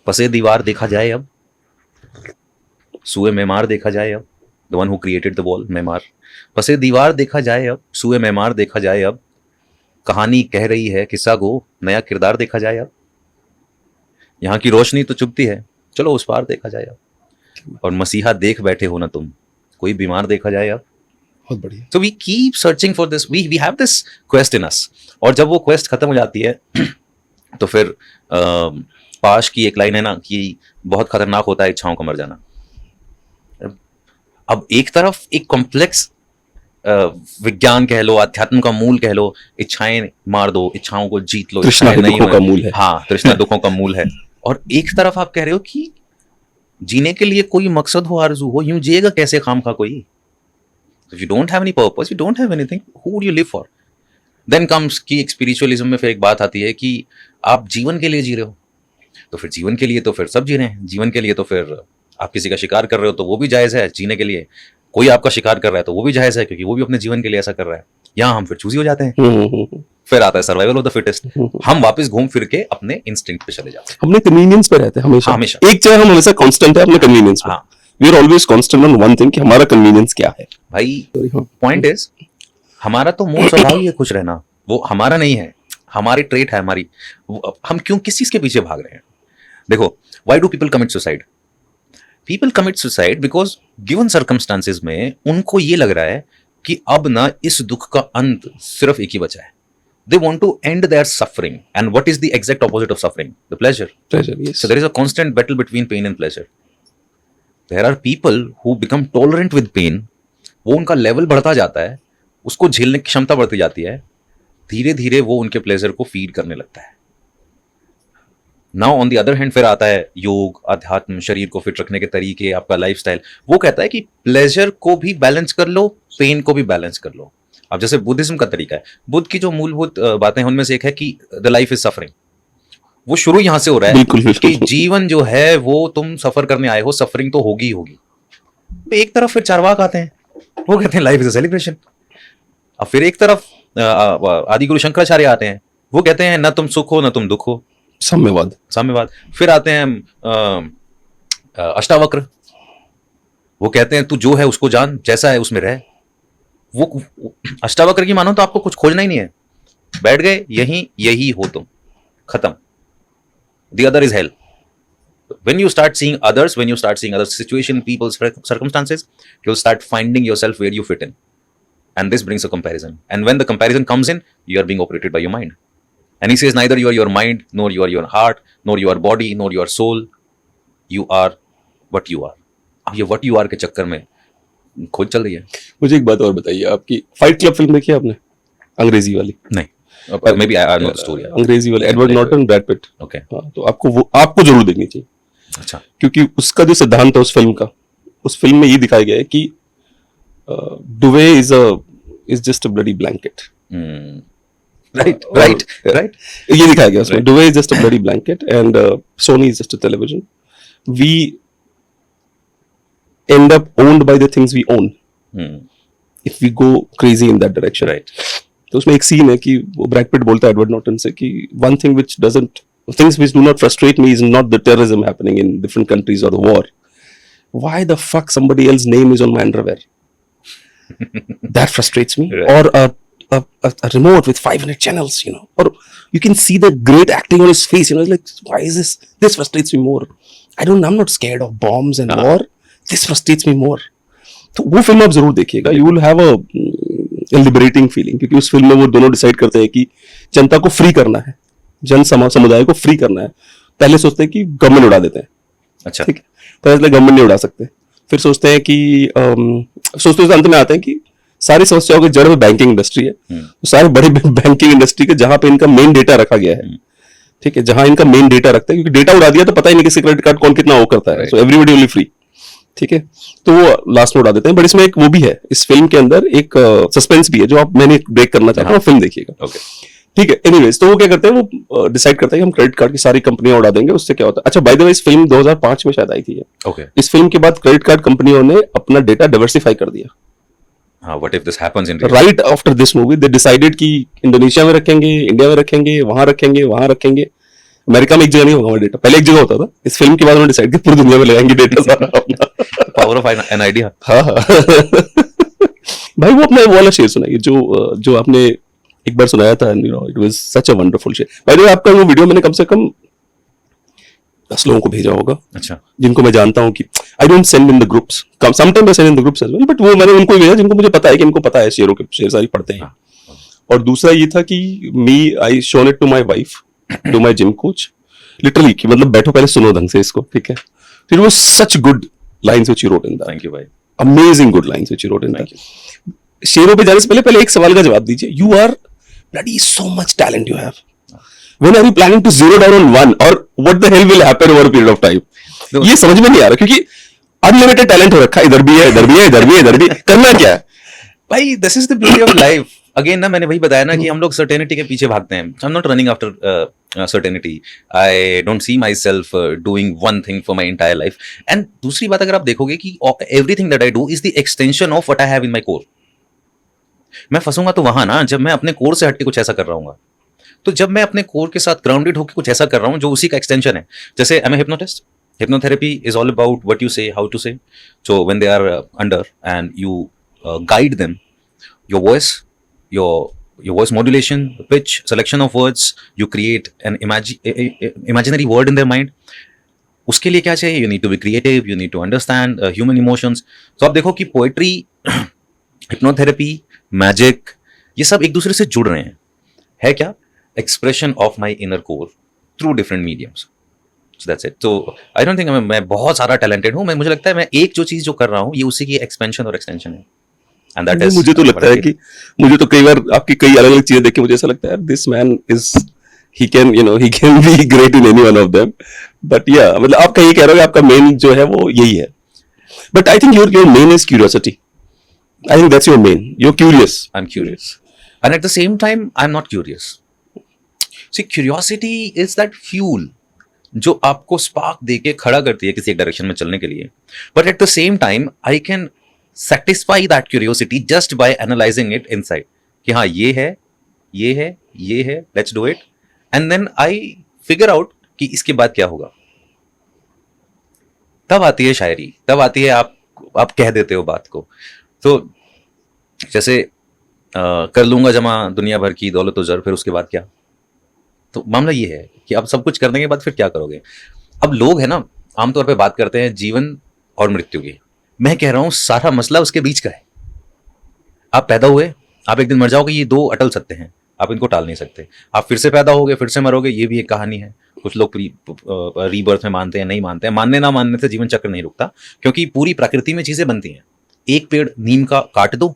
Speaker 1: पसे दीवार देखा जाए अब, सुए मेमार देखा जाए अब, the one who created the wall Maymar. पसे दीवार देखा जाए अब, सुए मेमार देखा जाए अब, कहानी कह रही है किस्सा गो, नया किरदार देखा जाए अब। यहाँ की रोशनी तो चुभती है, चलो उस पार देखा जाए अब। और मसीहा देख बैठे हो ना तुम, कोई बीमार देखा जाए अब।
Speaker 2: बहुत बढ़िया।
Speaker 1: So we keep searching for this, we have this quest in us। और जब वो क्वेस्ट खत्म हो जाती है तो फिर पाश की एक लाइन है ना कि बहुत खतरनाक होता है इच्छाओं का मर जाना। अब एक तरफ एक कॉम्प्लेक्स विज्ञान कह लो, अध्यात्म का मूल कह लो, इच्छाएं मार दो, इच्छाओं को जीत लो,
Speaker 2: तृष्णा दुखों का मूल है।
Speaker 1: हाँ, तृष्णा दुखों का मूल है। और एक तरफ आप कह रहे हो कि जीने के लिए कोई मकसद हो, आरज़ू हो, यूं जिएगा कैसे खामखा कोई। If you don't have any purpose, you don't have anything, who would you live for? Then comes कि स्पिरिचुअलिज्म में फिर एक बात आती है कि आप जीवन के लिए जी रहे हो, तो फिर जीवन के लिए तो फिर सब जी रहे हैं, जीवन के लिए तो फिर आप किसी का शिकार कर रहे हो तो वो भी जायज़ है जीने के लिए, कोई आपका शिकार कर रहा है तो वो भी जायज़ है क्योंकि वो भी अपने जीवन के लिए ऐसा कर रहा है। यहाँ हम फिर चूजी हो जाते हैं, फिर आता है सर्वाइवल ऑफ द फिटेस्ट। हम वापस घूम फिर के अपने इंस्टिंक्ट पे चले जाते हैं,
Speaker 2: अपने कन्वीनियंस पे रहते हैं हमेशा। एक जगह हम हमेशा कांस्टेंट है अपने कन्वीनियंस पे।
Speaker 1: हाँ,
Speaker 2: we are always constant on one thing कि हमारा कन्वीनियंस क्या है।
Speaker 1: भाई पॉइंट इज हमारा तो मूल स्वभाव ही है खुश रहना, वो हमारा नहीं है, हमारी ट्रेट है हमारी। हम क्यों किस चीज के पीछे भाग रहे हैं? देखो, why do people commit suicide? People commit suicide because given circumstances में उनको ये लग रहा है कि अब ना इस दुख का अंत सिर्फ एक ही बचा है। They want to end their suffering, and what is the exact opposite of suffering? The pleasure.
Speaker 2: Pleasure, yes.
Speaker 1: So there is a constant battle between pain and pleasure. There are people who become tolerant with pain. वो उनका level बढ़ता जाता है, उसको झेलने की क्षमता बढ़ती जाती है, धीरे धीरे वो उनके प्लेजर को फीड करने लगता है। Now on the other hand फिर आता है योग, अध्यात्म, शरीर को फिट रखने के तरीके, आपका लाइफस्टाइल। वो कहता है कि प्लेजर को भी बैलेंस कर लो, पेन को भी बैलेंस कर लो। अब जैसे बुद्धिज्म का तरीका है, बुद्ध की जो मूलभूत बातें हैं उनमें से एक है कि द लाइफ इज सफरिंग। वो शुरू यहां से हो रहा है कि जीवन जो है वो तुम सफर करने आए हो, सफरिंग तो होगी ही होगी। एक तरफ फिर चारवाक आते हैं, वो कहते हैं लाइफ इज अ सेलिब्रेशन। अब फिर एक तरफ आदि गुरु शंकराचार्य आते हैं, वो कहते हैं न तुम सुख हो न तुम दुख हो, साम्यवाद। फिर आते हैं अष्टावक्र, वो कहते हैं तू जो है उसको जान, जैसा है उसमें रह। वो अष्टावक्र की मानो तो आपको कुछ खोजना ही नहीं है, बैठ गए यही हो तुम, खत्म। The other is hell. When you start seeing others, when you start seeing other situation, people, circumstances, you'll start finding yourself where you fit in. And this brings a comparison. And when the comparison comes in, you are being operated by your mind. And he says neither you are your mind, nor you are your heart, nor your body, nor your soul. You are what you are. अब ये what you are के चक्कर में खोज चल रही है।
Speaker 2: मुझे एक बात और बताइए, आपकी फाइट क्लब फिल्म देखी है आपने, अंग्रेजी वाली?
Speaker 1: नहीं, maybe I know the story.
Speaker 2: अंग्रेजी वाली, एडवर्ड नॉर्टन, ब्रैड पिट।
Speaker 1: Okay.
Speaker 2: हाँ, तो आपको जरूर देखनी चाहिए।
Speaker 1: अच्छा।
Speaker 2: क्योंकि उसका जो सिद्धांत है उस फिल्म का, उस फिल्म में ये दिखाया गया है कि Dubey is just a bloody blanket.
Speaker 1: Right.
Speaker 2: ये दिखाया गया उसमें, Dubey is just a bloody blanket and Sony is just a television. We end up owned by the things we own if we go crazy in that direction.
Speaker 1: Right.
Speaker 2: तो उसमें एक scene है कि वो ब्रैड पिट बोलता है Edward Norton से कि one thing which do not frustrate me is not the terrorism happening in different countries or the war. Why the fuck somebody else's name is on my underwear? That frustrates me.
Speaker 1: Right.
Speaker 2: Or a remote with 500 channels, you know, or you can see the great acting on his face, you know, it's like, why is this frustrates me more. I'm not scared of bombs and war. This frustrates me more. तो वो film आप जरूर देखिएगा, you will have a liberating feeling, क्योंकि उस film में वो दोनों डिसाइड करते हैं कि जनता को फ्री करना है, समुदाय को फ्री करना है। पहले सोचते हैं कि गवर्नमेंट उड़ा देते हैं,
Speaker 1: अच्छा,
Speaker 2: ठीक है, पर इसलिए गवर्नमेंट नहीं उड़ा सकते। फिर सोचते हैं कि सोचते अंत में आते हैं कि सारी समस्याओं की जड़ में बैंकिंग इंडस्ट्री है, तो सारे बड़े बैंकिंग इंडस्ट्री के जहां पे इनका मेन डेटा रखा गया है, ठीक है, जहां इनका मेन डेटा रखता है, क्योंकि डेटा उड़ा दिया तो पता ही नहीं किसी क्रेडिट कार्ड कौन कितना वो करता है, सो एवरीबॉडी ओनली फ्री, ठीक है, तो वो लास्ट में उड़ा देते हैं। बट इसमें एक वो भी है, इस फिल्म के अंदर एक सस्पेंस भी है जो मैंने ब्रेक करना चाहता हूँ, फिल्म देखिएगा, ठीक है। एनीवेज, तो वो क्या करते हैं, वो डिसाइड करते हैं कि हम क्रेडिट कार्ड की सारी कंपनियां उड़ा देंगे, उससे क्या होता है। अच्छा, बाय द वे, इस फिल्म 2005 में शायद आई थी। इस फिल्म के बाद क्रेडिट कार्ड कंपनियों ने अपना डेटा डाइवर्सिफाई कर दिया।
Speaker 1: What if this happens in
Speaker 2: right after this movie they decided कि इंडोनेशिया में रखेंगे, इंडिया में रखेंगे, वहां रखेंगे। अमेरिका में एक जगह नहीं होगा हमारा डेटा, पहले एक जगह होता था। इस फिल्म के बाद उन्होंने डिसाइड किया पूरी दुनिया में ले आएंगे डेटा सारा अपना।
Speaker 1: Power of an idea.
Speaker 2: हाँ भाई, वो अपना वो वाला शेयर सुनाइए जो आपने एक बार सुनाया था, you know, it was such a wonderful share. By the way, आपका वो वीडियो मैंने कम से कम 10 लोगों को भेजा होगा, अच्छा, जिनको मैं जानता हूँ कि I don't send in the groups, sometimes I send in the groups as well, but वो मैंने उनको भेजा जिनको मुझे पता है कि इनको पता है शेयरों के शेयर सारी पढ़ते हैं। और दूसरा ये था कि I shown it to my wife, to my gym coach, literally, कि मतलब बैठो पहले सुनो ढंग से इसको, ठीक है। फिर वो such good lines which you wrote in that.
Speaker 1: Thank you भाई,
Speaker 2: amazing good lines which you wrote in that. शेयरों पे जाने से पहले एक सवाल का जवाब दीजिए, you are bloody so much talent you have, when are you planning to zero down on one, or what the hell will happen over a period of time? ये समझ में नहीं आ रहा, क्योंकि अनलिमिटेड टैलेंट हो रखा है, इधर भी है, करना क्या है
Speaker 1: भाई? This is the beauty of life. Again ना, मैंने वही बताया ना कि हम लोग सर्टेनिटी के पीछे भागते हैं। I am not running after certainty, I don't see my self doing one thing for my entire life. And दूसरी बात, अगर आप देखोगे कि everything that I do is the extension of what I have in my core. मैं फंसूंगा तो वहां ना, जब मैं अपने कोर से हटके कुछ ऐसा कर रहा हूँ, तो जब मैं अपने कोर के साथ ग्राउंडेड होकर कुछ ऐसा कर रहा हूं जो उसी का एक्सटेंशन है। जैसे I am hypnotist, hypnotherapy is all about what you say, how to say. So when they are under and you guide them, your voice, your voice modulation, pitch, selection of words, you create an imaginary word in their mind. उसके लिए क्या चाहिए? You need to be creative, you need to understand human emotions. So आप देखो कि poetry, hypnotherapy, magic, ये सब एक दूसरे से जुड़ रहे हैं। है क्या? Expression of my inner core through different mediums. So that's it. So I don't think मैं बहुत सारा talented हूँ। मुझे लगता है मैं एक जो चीज़ जो कर रहा हूँ ये उसी की expansion और extension है। एंड दैट इज
Speaker 2: मुझे तो लगता है कि मुझे तो कई बार आपकी कई अलग अलग चीजें देख के मुझे ऐसा लगता है this man is he can be great in any one of them, but yeah, मतलब आप कहीं कह रहे हो कि आपका मेन जो है वो यही है, but I think your main is curiosity. I think that's your main. You're curious.
Speaker 1: I'm curious, and at the same time I'm not curious. See, curiosity is that fuel जो आपको स्पार्क देके खड़ा करती है किसी एक डायरेक्शन में चलने के लिए, but at the same time I can satisfy that curiosity just by analyzing it inside कि हाँ ये है, let's do it. And then I figure out कि इसके बाद क्या होगा. तब आती है शायरी, तब आती है आप कह देते हो बात को. तो जैसे कर लूंगा जमा दुनिया भर की दौलत ज़र, फिर उसके बाद क्या. तो मामला ये है कि आप सब कुछ करने के बाद फिर क्या करोगे. अब लोग है ना आमतौर पे बात करते हैं जीवन और मृत्यु की. मैं कह रहा हूं सारा मसला उसके बीच का है. आप पैदा हुए, आप एक दिन मर जाओगे, ये दो अटल सत्य हैं, आप इनको टाल नहीं सकते. आप फिर से पैदा होगे, फिर से मरोगे, ये भी एक कहानी है. कुछ लोग रीबर्थ में मानते हैं, नहीं मानते हैं. मानने ना मानने से जीवन चक्र नहीं रुकता, क्योंकि पूरी प्रकृति में चीजें बनती हैं. एक पेड़ नीम का काट दो,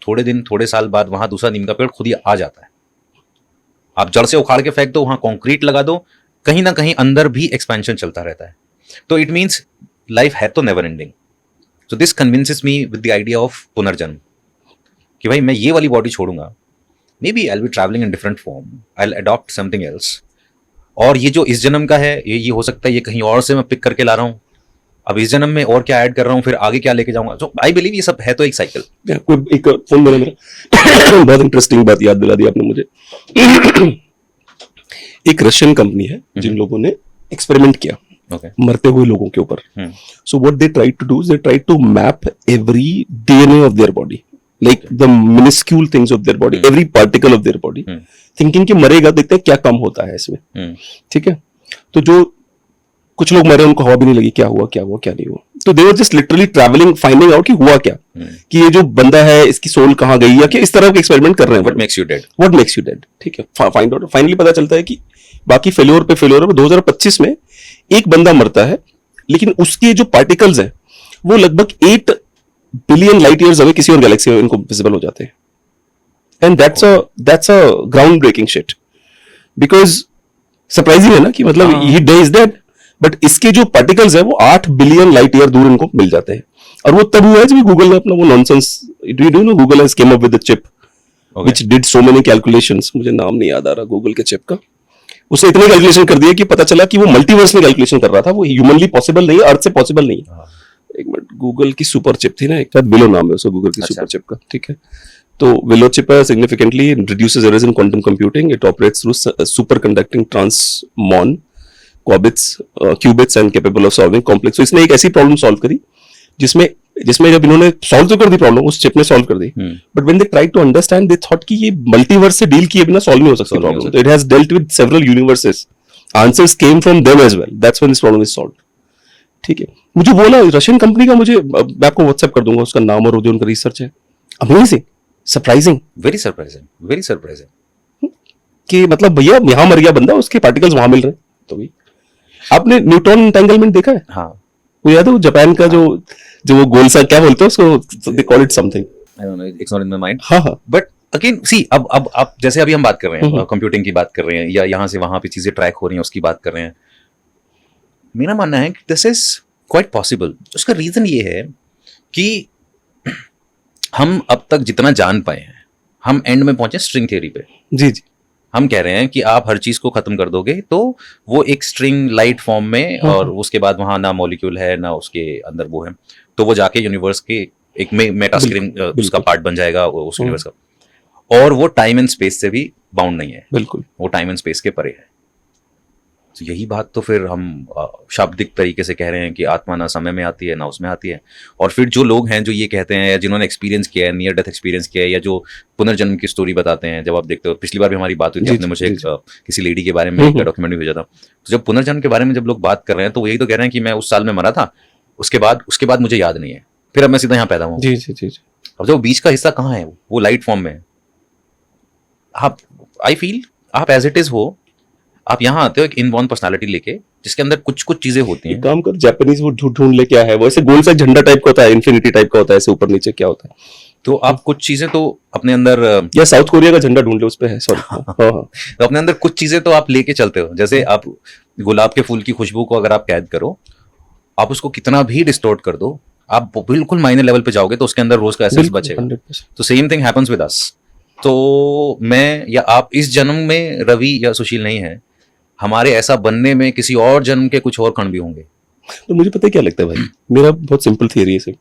Speaker 1: थोड़े दिन थोड़े साल बाद वहां दूसरा नीम का पेड़ खुद ही आ जाता है. आप जड़ से उखाड़ के फेंक दो, वहां कंक्रीट लगा दो, कहीं ना कहीं अंदर भी एक्सपेंशन चलता रहता है. तो इट मीन्स लाइफ है तो never ending. So this convinces me with the idea of पुनर्जन्म कि भाई मैं ये वाली बॉडी छोड़ूंगा. Maybe I'll be traveling in different form. I'll adopt something else. और ये जो इस जन्म का है ये हो सकता है ये कहीं और से मैं पिक करके ला रहा हूँ. अब इस जन्म में और क्या ऐड कर रहा हूँ, फिर आगे क्या लेके जाऊंगा. तो आई बिलीव ये सब है तो एक साइकिल.
Speaker 2: एक फोन मेरा बहुत इंटरेस्टिंग बात याद दिला दी आपने मुझे. एक रशियन कंपनी है जिन लोगों ने एक्सपेरिमेंट किया मरते हुए लोगों के ऊपर. So what they tried to do is they tried to map every DNA of their body, like the minuscule things of their body, every particle of their body, thinking कि मरेगा, देखते हैं क्या कम होता है इसमें. ठीक है. तो जो कुछ लोग मरे उनको हवा भी नहीं लगी क्या हुआ क्या नहीं हुआ. तो they were just literally traveling finding out कि हुआ क्या, कि ये जो बंदा है इसकी सोल कहाँ गई, या कि इस तरह के एक्सपेरिमेंट कर रहे हैं. What makes you dead? ठीक है. फाइंड आउट फाइनली पता चलता है कि बाकी फेल्योर पे 2025 में एक बंदा मरता है, लेकिन उसके जो पार्टिकल्स हैं वो लगभग 8 बिलियन लाइट ईयर्स अवे किसी और गैलेक्सी में इनको विजिबल हो जाते हैं. And that's a ground breaking shit, because surprising है ना कि मतलब ही डे इज डेड, बट इसके जो पार्टिकल्स है वो 8 बिलियन लाइट ईयर दूर इनको मिल जाते हैं. और वो तब हुआ है जब गूगल ने अपना वो nonsense, do you know Google has came up with the chip which did so many calculations. मुझे नाम नहीं याद आ रहा गूगल के चिप का. उसने इतने कैलकुलेशन कर दिए कि पता चला कि वो मल्टीवर्स में कैलकुलेशन कर रहा था. वो ह्यूमनली पॉसिबल नहीं है, अर्थ से पॉसिबल नहीं है. एक मिनट, गूगल की सुपर चिप थी ना, एक शायद विलो नाम है उसका गूगल की सुपर चिप का. ठीक है. तो विलो चिप है significantly reduces errors in quantum computing. It operates through superconducting transmon qubits and capable of solving complex. तो इसने एक ऐसी प्रॉब्लम सॉल्व करी जिसमें जब इन्होंने सॉल्व तो कर दी प्रॉब्लम, उस चिप ने सॉल्व कर दी, but when they tried to understand they thought कि ये मल्टीवर्स से डील किए बिना सॉल्व नहीं हो सकती प्रॉब्लम. तो it has dealt with several universes. Answers came from them as well. That's when this problem is solved. ठीक है. मुझे वो ना रशियन कंपनी का, मुझे मैं आपको व्हाट्सएप कर दूंगा उसका नाम और जो उनका रिसर्च है. अमेजिंग, सरप्राइजिंग,
Speaker 1: वेरी सरप्राइजिंग
Speaker 2: कि मतलब भैया यहां मर गया बंदा, उसके पार्टिकल्स वहां मिल रहे हैं. तो भी आपने न्यूट्रॉन एंटेंगलमेंट देखा है?
Speaker 1: हाँ.
Speaker 2: वो याद है वो जापान का जो वो गोल सा क्या बोलते हैं उसको, दे call it something,
Speaker 1: I don't know, it's not in my mind.
Speaker 2: हाँ.
Speaker 1: बट अगेन सी अब जैसे अभी हम बात कर रहे हैं कंप्यूटिंग की बात कर रहे हैं, या यहाँ से वहां पे चीजें ट्रैक हो रही हैं उसकी बात कर रहे हैं. मेरा मानना है कि दिस इज क्वाइट पॉसिबल. उसका रीजन ये है कि हम अब तक जितना जान पाए हैं, हम एंड में पहुंचे स्ट्रिंग थ्योरी पे.
Speaker 2: जी. हम
Speaker 1: कह रहे हैं कि आप हर चीज को खत्म कर दोगे तो वो एक स्ट्रिंग लाइट फॉर्म में, और उसके बाद वहां ना मॉलिक्यूल है ना उसके अंदर वो है, तो वो जाके यूनिवर्स के एक मेटा स्क्रीन उसका पार्ट बन जाएगा उस यूनिवर्स का. और वो टाइम एंड स्पेस से भी बाउंड नहीं है.
Speaker 2: बिल्कुल.
Speaker 1: वो टाइम एंड स्पेस के परे है. तो यही बात तो फिर हम शाब्दिक तरीके से कह रहे हैं कि आत्मा ना समय में आती है ना उसमें आती है. और फिर जो लोग हैं जो ये कहते हैं, या जिन्होंने एक्सपीरियंस किया है, नियर डेथ एक्सपीरियंस किया है, या जो पुनर्जन्म की स्टोरी बताते हैं, जब आप देखते हो, पिछली बार भी हमारी बात हुई थी, आपने मुझे किसी लेडी के बारे में एक डॉक्यूमेंट्री भेजा था. तो जब पुनर्जन्म के बारे में जब लोग बात कर रहे हैं तो वो यही तो कह रहे हैं कि मैं उस साल में मरा था, उसके बाद मुझे याद नहीं है, फिर अब मैं सीधा यहाँ पैदा हुआ.
Speaker 2: जी.
Speaker 1: अब जो बीच का हिस्सा कहाँ है, वो लाइट फॉर्म में है. आप, आई फील आप एज इट इज हो, आप यहाँ आते हो एक इनबॉर्न पर्सनालिटी लेके, जिसके अंदर कुछ चीजें होती हैं.
Speaker 2: काम कर, जापानीज वो ढूंढ ले क्या है, वो ऐसे गोल सा झंडा टाइप का होता है, इन्फिनिटी टाइप का होता है, ऐसे ऊपर नीचे क्या होता है,
Speaker 1: तो आप कुछ चीजें तो अपने अंदर
Speaker 2: या साउथ कोरिया का झंडा ढूंढ लो, उस पे है, सॉरी।
Speaker 1: तो अपने अंदर कुछ चीजें तो आप लेके चलते हो, जैसे आप गुलाब के फूल की खुशबू को अगर आप कैद करो, आप उसको कितना भी डिस्टोर्ट कर दो, आप बिल्कुल माइनर लेवल पे जाओगे तो उसके अंदर रोज का एसेंस बचेगा।
Speaker 2: 100%।
Speaker 1: तो same thing happens with us. तो मैं या आप इस जन्म में रवि या सुशील नहीं है, हमारे ऐसा बनने में किसी और जन्म के कुछ और कण भी होंगे।
Speaker 2: तो मुझे पता है क्या लगता है भाई, मेरा बहुत सिंपल थियरी है इसे।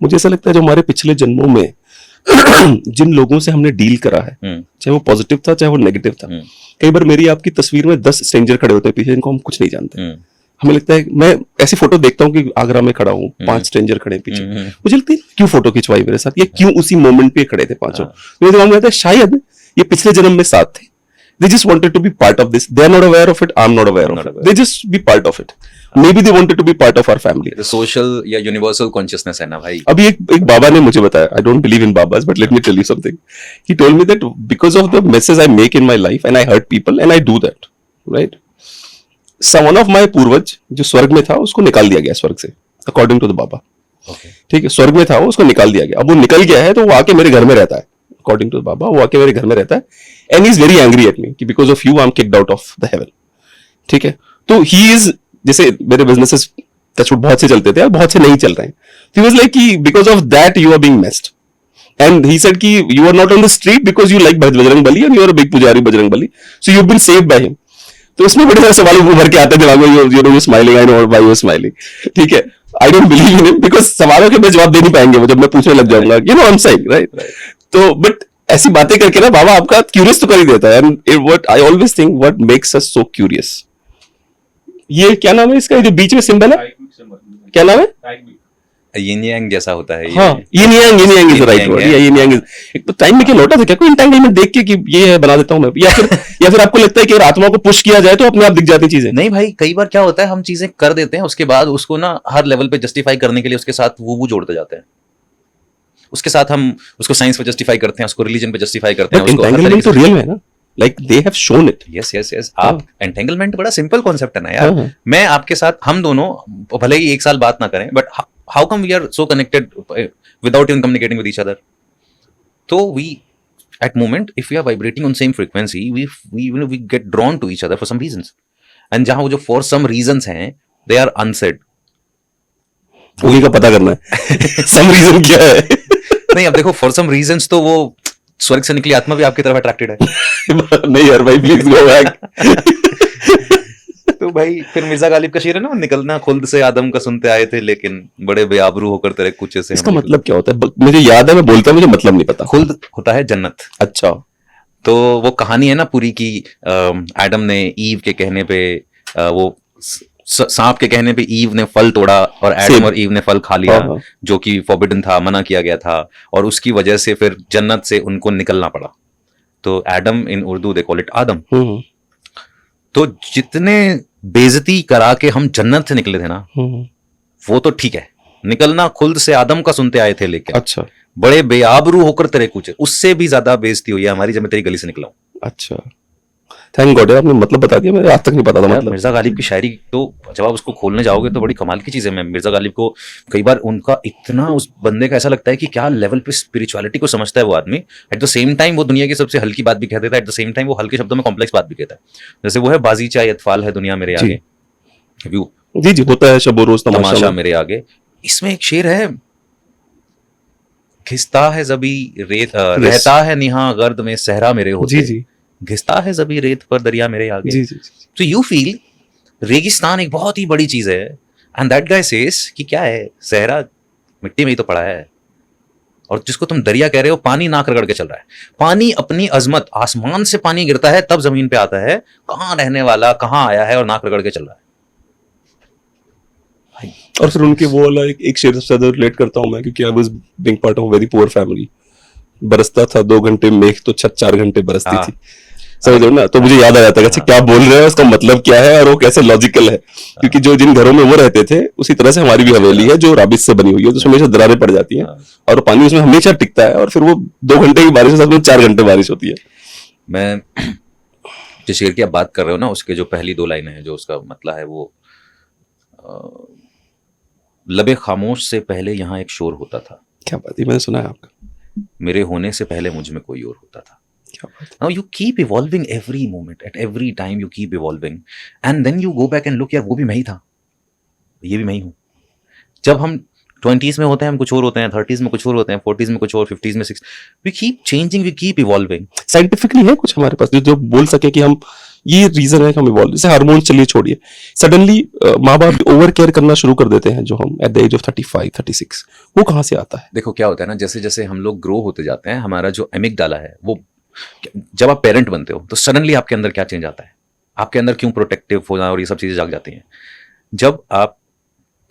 Speaker 2: मुझे ऐसा लगता है जो हमारे पिछले जन्मों में जिन लोगों से हमने डील करा है, चाहे वो पॉजिटिव था चाहे वो नेगेटिव था, कई बार मेरी आपकी तस्वीर में 10 स्ट्रेंजर खड़े होते हैं पीछे, जिनको हम कुछ नहीं जानते। हमें लगता है, मैं ऐसी फोटो देखता हूँ कि आगरा में खड़ा हूँ, 5 स्ट्रेंजर खड़े हैं पीछे, मुझे लगता है क्यों फोटो खिंचवाई मेरे साथ, या क्यों उसी मोमेंट पे खड़े थे पांचों। मेरे दिमाग में आता है शायद ये पिछले जन्म में साथ थे, they just wanted to be part of this, they are not aware of it, I'm not aware of it, they just be part of it, maybe they wanted to be part of our family।
Speaker 1: Social या universal consciousness है ना भाई।
Speaker 2: अभी एक बाबा ने मुझे बताया, I don't believe in babas, but let me tell you something, he told me that because of the messes I make in my life and I hurt people and I do that, right, one of my पूर्वज जो स्वर्ग में था उसको निकाल दिया गया स्वर्ग से, according to the बाबा। ठीक है, स्वर्ग में था वो, उसको निकाल दिया गया, अब वो निकल गया है तो वो आके मेरे घर में रहता है, according to the बाबा, वो आके मेरे घर में रहता है, and he is very angry at me कि because of you I'm kicked out of the heaven। ठीक है, तो he is, जैसे मेरे बिजनेसेस टचवुड बहुत से चलते थे और बहुत से नहीं चल रहे हैं, तो he was like कि because of that you are being messed, and he said कि you are not on the street because you like Bajrang Bali and you are a big पुजारी Bajrang Bali, so you've been saved by him। तो उसमें बड़े सारे सवाल भर के आते दिमाग में, you're smiling, I know why you're smiling। ठीक है, I don't believe in him because सवालों के मैं जवाब दे नहीं पाएंगे वो, जब मैं पूछने लग जाऊंगा, you know I'm saying, right? तो बट ऐसी बातें करके ना बाबा आपका क्यूरियस तो कर ही देता है, and what I always think what makes us so curious, ये क्या नाम है इसका, जो बीच में सिंबल है, क्या नाम है,
Speaker 1: यिन यांग जैसा होता है।
Speaker 2: हाँ, यिन यांग इज द राइट वर्ड, या यिन यांग। एक तो टाइम में क्या लौटा था क्या कोई एंटेंगलमेंट देख के कि ये बना देता हूं मैं, या फिर आपको लगता है कि अगर आत्मा को पुश किया जाए तो अपने आप दिख जाती चीजें?
Speaker 1: नहीं भाई, कई बार क्या होता है हम चीजें कर देते हैं, उसके बाद उसको ना हर लेवल पे जस्टिफाई करने के लिए उसके साथ वो जोड़ते जाते हैं, उसके साथ हम उसको साइंस पे जस्टिफाई करते हैं, उसको रिलीजन पे जस्टिफाई करते हैं, उसको
Speaker 2: एंटेंगलमेंट तो रियल में है ना, like they have shown it.
Speaker 1: Yes आप एंटेंगलमेंट बड़ा सिंपल कॉन्सेप्ट है ना यार। मैं आपके साथ, हम दोनों भले ही एक साल बात ना करें, but how come we are so connected without even communicating with each other? तो we at moment if we are vibrating on same frequency we get drawn to each other for some reasons, and जहां वो जो for some reasons हैं they are unsaid,
Speaker 2: उन्हीं का पता करना है some reason क्या है।
Speaker 1: नहीं, अब देखो for some reasons तो वो स्वर्ग से निकली आत्मा भी आपकी तरफ अट्रैक्टेड है।
Speaker 2: नहीं यार भाई, प्लीज गो बैक।
Speaker 1: तो भाई फिर मिर्जा गालिब का शेर है ना, निकलना खुल्द से आदम का सुनते आए थे लेकिन बड़े बेआबरू होकर तेरे कुछ से।
Speaker 2: इसका मतलब क्या होता है? मुझे याद है, मैं बोलता हूं, मुझे मतलब नहीं पता।
Speaker 1: खुल्द होता है जन्नत।
Speaker 2: अच्छा,
Speaker 1: तो वो कहानी है ना पूरी की, एडम ने ईव के कहने पे, वो सांप के कहने पे ईव ने फल तोड़ा और एडम और ईव ने फल खा लिया, जो कि फॉरबिडन था, मना किया गया था, और उसकी वजह से फिर जन्नत से उनको निकलना पड़ा। तो Adam in Urdu they call it Adam. तो जितने बेइज्जती करा के हम जन्नत से निकले थे ना, वो तो ठीक है, निकलना खुल्द से आदम का सुनते आए थे, लेकिन
Speaker 2: अच्छा,
Speaker 1: बड़े बेआबरू होकर तेरे कुछ, उससे भी ज्यादा बेइज्जती हुई है हमारी जब मैं तेरी गली से निकला हूं।
Speaker 2: अच्छा, थैंक गॉड, आपने मतलब बता दिया, मेरे आज तक नहीं पता था मतलब।
Speaker 1: मिर्जा गालिब की शायरी तो जब आप उसको खोलने जाओगे तो बड़ी कमाल की चीज है। मैं मिर्जा गालिब को कई बार उनका इतना, उस बंदे का ऐसा लगता है कि क्या लेवल पे स्पिरिचुअलिटी को समझता है वो आदमी। एट द सेम टाइम वो दुनिया की सबसे हल्की बात भी कह देता है, एट द सेम टाइम वो हल्के शब्दों में कॉम्प्लेक्स बात भी कहता है। जैसे वो है बाजीचा अतफाल है दुनिया मेरे आगे,
Speaker 2: जी जी होता है शब रोज
Speaker 1: तमाशा मेरे आगे। इसमें एक शेर है, घिसता है जबी रेत, रहता है निहा गर्द में सहरा मेरे होते, जी घिसता है जबी रेत पर दरिया मेरे आगे। जी जी। तो यू फील रेगिस्तान एक बहुत ही बड़ी चीज है, एंड दैट गाय सेज कि क्या है, सहरा मिट्टी में ही तो पड़ा है, और जिसको तुम दरिया कह रहे हो पानी नाक रगड़ के चल रहा है। पानी अपनी अजमत, आसमान से पानी गिरता है तब जमीन पे आता है, कहाँ रहने वाला, कहाँ आया है और नाक रगड़ के चल रहा है।
Speaker 2: और फिर उनके वो वाला एक शेर से ज्यादा रिलेट करता हूं मैं, क्योंकि I was being part of very poor family. बरसता था 2 घंटे मेघ तो छत 4 घंटे बरसती थी, समझ रहे हो ना? तो मुझे याद आ जाता है अच्छा क्या बोल रहे हैं, उसका मतलब क्या है और वो कैसे लॉजिकल है, क्योंकि जो जिन घरों में वो रहते थे उसी तरह से हमारी भी हवेली है जो राबिस से बनी हुई है, तो उसमें हमेशा दरारें पड़ जाती हैं और पानी उसमें हमेशा टिकता है, और फिर वो 2 घंटे की बारिश है, 4 घंटे बारिश होती है।
Speaker 1: मैं जिस शेर की आप बात कर रहे हो ना, उसके जो पहली 2 लाइनें हैं, जो उसका मतलब है वो, लबे खामोश से पहले यहाँ एक शोर होता था।
Speaker 2: क्या बात है, मैंने सुना है आपका।
Speaker 1: मेरे होने से पहले मुझ में कोई और होता था.
Speaker 2: क्या बात है.
Speaker 1: Now you keep evolving every moment, at every time you keep evolving, and then you go back and look, यार वो भी मैं ही था, ये भी मैं ही हूँ. जब हम 20s में होते हैं हम कुछ और होते हैं, 30s में कुछ और होते हैं, 40s में कुछ और, 50s में 6. We keep changing, we keep evolving.
Speaker 2: Scientifically है कुछ हमारे पास जो बोल सके कि हम ये रीजन है कि हम इवॉल्व. जैसे हार्मोन चलिए छोड़िए, सडनली माँ बाप ओवर केयर करना शुरू कर देते हैं जो हम एट द एज ऑफ 35 36, वो कहाँ से आता है?
Speaker 1: देखो क्या होता है ना, जैसे जैसे हम लोग ग्रो होते जाते हैं, हमारा जो एमिगडाला है वो, जब आप पेरेंट बनते हो तो सडनली आपके अंदर क्या चेंज आता है, आपके अंदर क्यों प्रोटेक्टिव होना और ये सब चीजें जाग जाती हैं. जब आप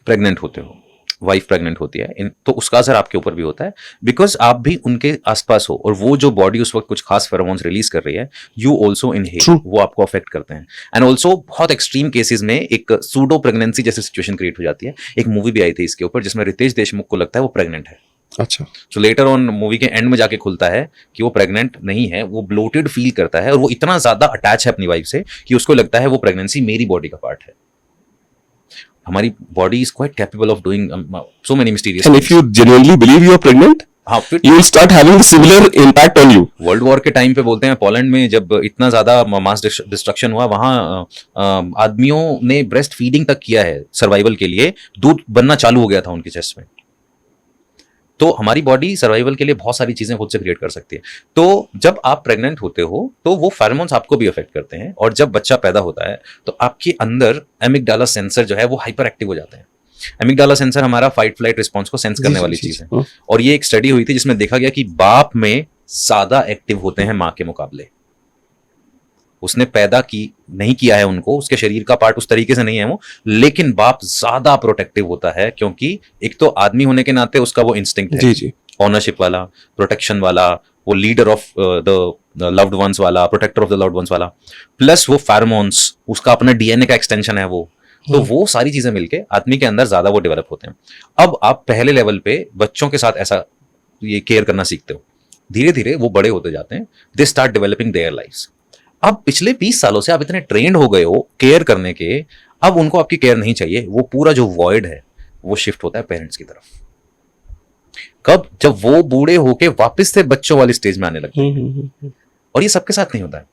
Speaker 1: प्रेग्नेंट होते हो, वाइफ प्रेग्नेंट होती है, तो उसका असर आपके ऊपर भी होता है, बिकॉज आप भी उनके आसपास हो, और वो जो बॉडी उस वक्त कुछ खास फेरोमोन्स रिलीज कर रही है, यू ऑल्सो इनहेल, वो आपको अफेक्ट करते हैं. एंड ऑल्सो बहुत एक्सट्रीम केसेस में एक सूडो प्रेगनेंसी जैसी सिचुएशन क्रिएट हो जाती है. एक मूवी भी आई थी इसके ऊपर जिसमें रितेश देशमुख को लगता है वो प्रेग्नेंट है.
Speaker 2: अच्छा.
Speaker 1: सो लेटर ऑन मूवी के एंड में जाके खुलता है कि वो प्रेग्नेंट नहीं है, वो ब्लोटेड फील करता है, और वो इतना ज्यादा अटैच है अपनी वाइफ से कि उसको लगता है वो प्रेगनेंसी मेरी बॉडी का पार्ट है. हमारी body is quite capable of doing so many mysterious.
Speaker 2: And if you genuinely believe you are pregnant,
Speaker 1: हाँ, फिर
Speaker 2: you will start having a similar impact on you.
Speaker 1: World war के time पे बोलते हैं Poland में जब इतना ज्यादा मास डिस्ट्रक्शन हुआ, वहां आदमियों ने ब्रेस्ट फीडिंग तक किया है सर्वाइवल के लिए, दूध बनना चालू हो गया था उनके चेस्ट में. तो हमारी बॉडी सर्वाइवल के लिए बहुत सारी चीजें खुद से क्रिएट कर सकती है. तो जब आप प्रेग्नेंट होते हो तो वो फेरोमोन्स आपको भी अफेक्ट करते हैं, और जब बच्चा पैदा होता है तो आपके अंदर एमिगडाला सेंसर जो है वो हाइपर एक्टिव हो जाते हैं. एमिगडाला सेंसर हमारा फाइट फ्लाइट रिस्पॉन्स को सेंस करने वाली चीज है, और ये एक स्टडी हुई थी जिसमें देखा गया कि बाप में ज्यादा एक्टिव होते हैं माँ के मुकाबले. उसने पैदा की नहीं किया है उनको, उसके शरीर का पार्ट उस तरीके से नहीं है वो, लेकिन बाप ज्यादा प्रोटेक्टिव होता है, क्योंकि एक तो आदमी होने के नाते उसका वो इंस्टिंक्ट है,
Speaker 2: जी जी,
Speaker 1: ऑनरशिप वाला, प्रोटेक्शन वाला, वो leader of the loved ones वाला, protector of the loved ones वाला, प्लस वो फेरोमोन्स, उसका अपना डीएनए का एक्सटेंशन है वो. तो वो सारी चीजें मिलके आदमी के अंदर ज्यादा वो डेवलप होते हैं. अब आप पहले लेवल पे बच्चों के साथ ऐसा ये केयर करना सीखते हो, धीरे धीरे वो बड़े होते जाते हैं, they start developing their lifes. अब पिछले 20 सालों से आप इतने ट्रेंड हो गए हो केयर करने के, अब उनको आपकी केयर नहीं चाहिए, वो पूरा जो वॉइड है वो शिफ्ट होता है पेरेंट्स की तरफ. कब? जब वो बूढ़े होके वापस से बच्चों वाली स्टेज में आने लगते हैं. और ये सबके साथ नहीं होता है,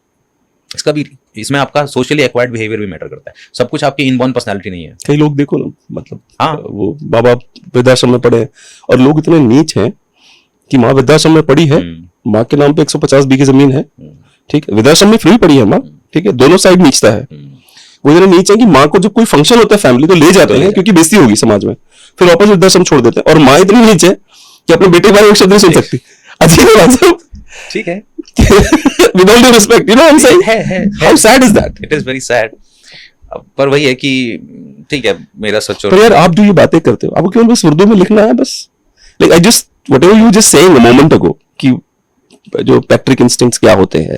Speaker 1: इसका भी, इसमें आपका सोशली एक्वायर्ड बिहेवियर भी मैटर करता है. सब कुछ आपकी इनबॉर्न पर्सनालिटी नहीं है.
Speaker 2: कई लोग देखो ना, मतलब
Speaker 1: हाँ,
Speaker 2: वो बाबा वृद्धाश्रम में पड़े हैं, और लोग इतने नीच हैं कि माँ वृद्धाश्रम में पड़ी है, माँ के नाम पे 150 बीघे जमीन है, ठीक है, वृद्धाश्रम में फ्री पड़ी है माँ, ठीक है, दोनों साइड नीचता है. वो इतने नीच है कि माँ को जब कोई फंक्शन होता है फैमिली तो ले जाते हैं क्योंकि बेइज्जती होगी समाज में, फिर वापस वृद्धाश्रम छोड़ देते हैं. और माँ इतनी नीच है कि अपने बेटे के बारे में एक शब्द नहीं सुन सकती. अजीब बात है,
Speaker 1: ठीक है.
Speaker 2: with all due respect, you know what I'm saying?
Speaker 1: है.
Speaker 2: How sad is that?
Speaker 1: It is very sad. पर वही है कि ठीक है, मेरा सच.
Speaker 2: पर यार आप जो ये बातें करते हो, आपको केवल बस उर्दू में लिखना है बस. Like I just whatever you were just saying a moment ago कि जो पैट्रिक इंस्टिंक्ट्स क्या होते हैं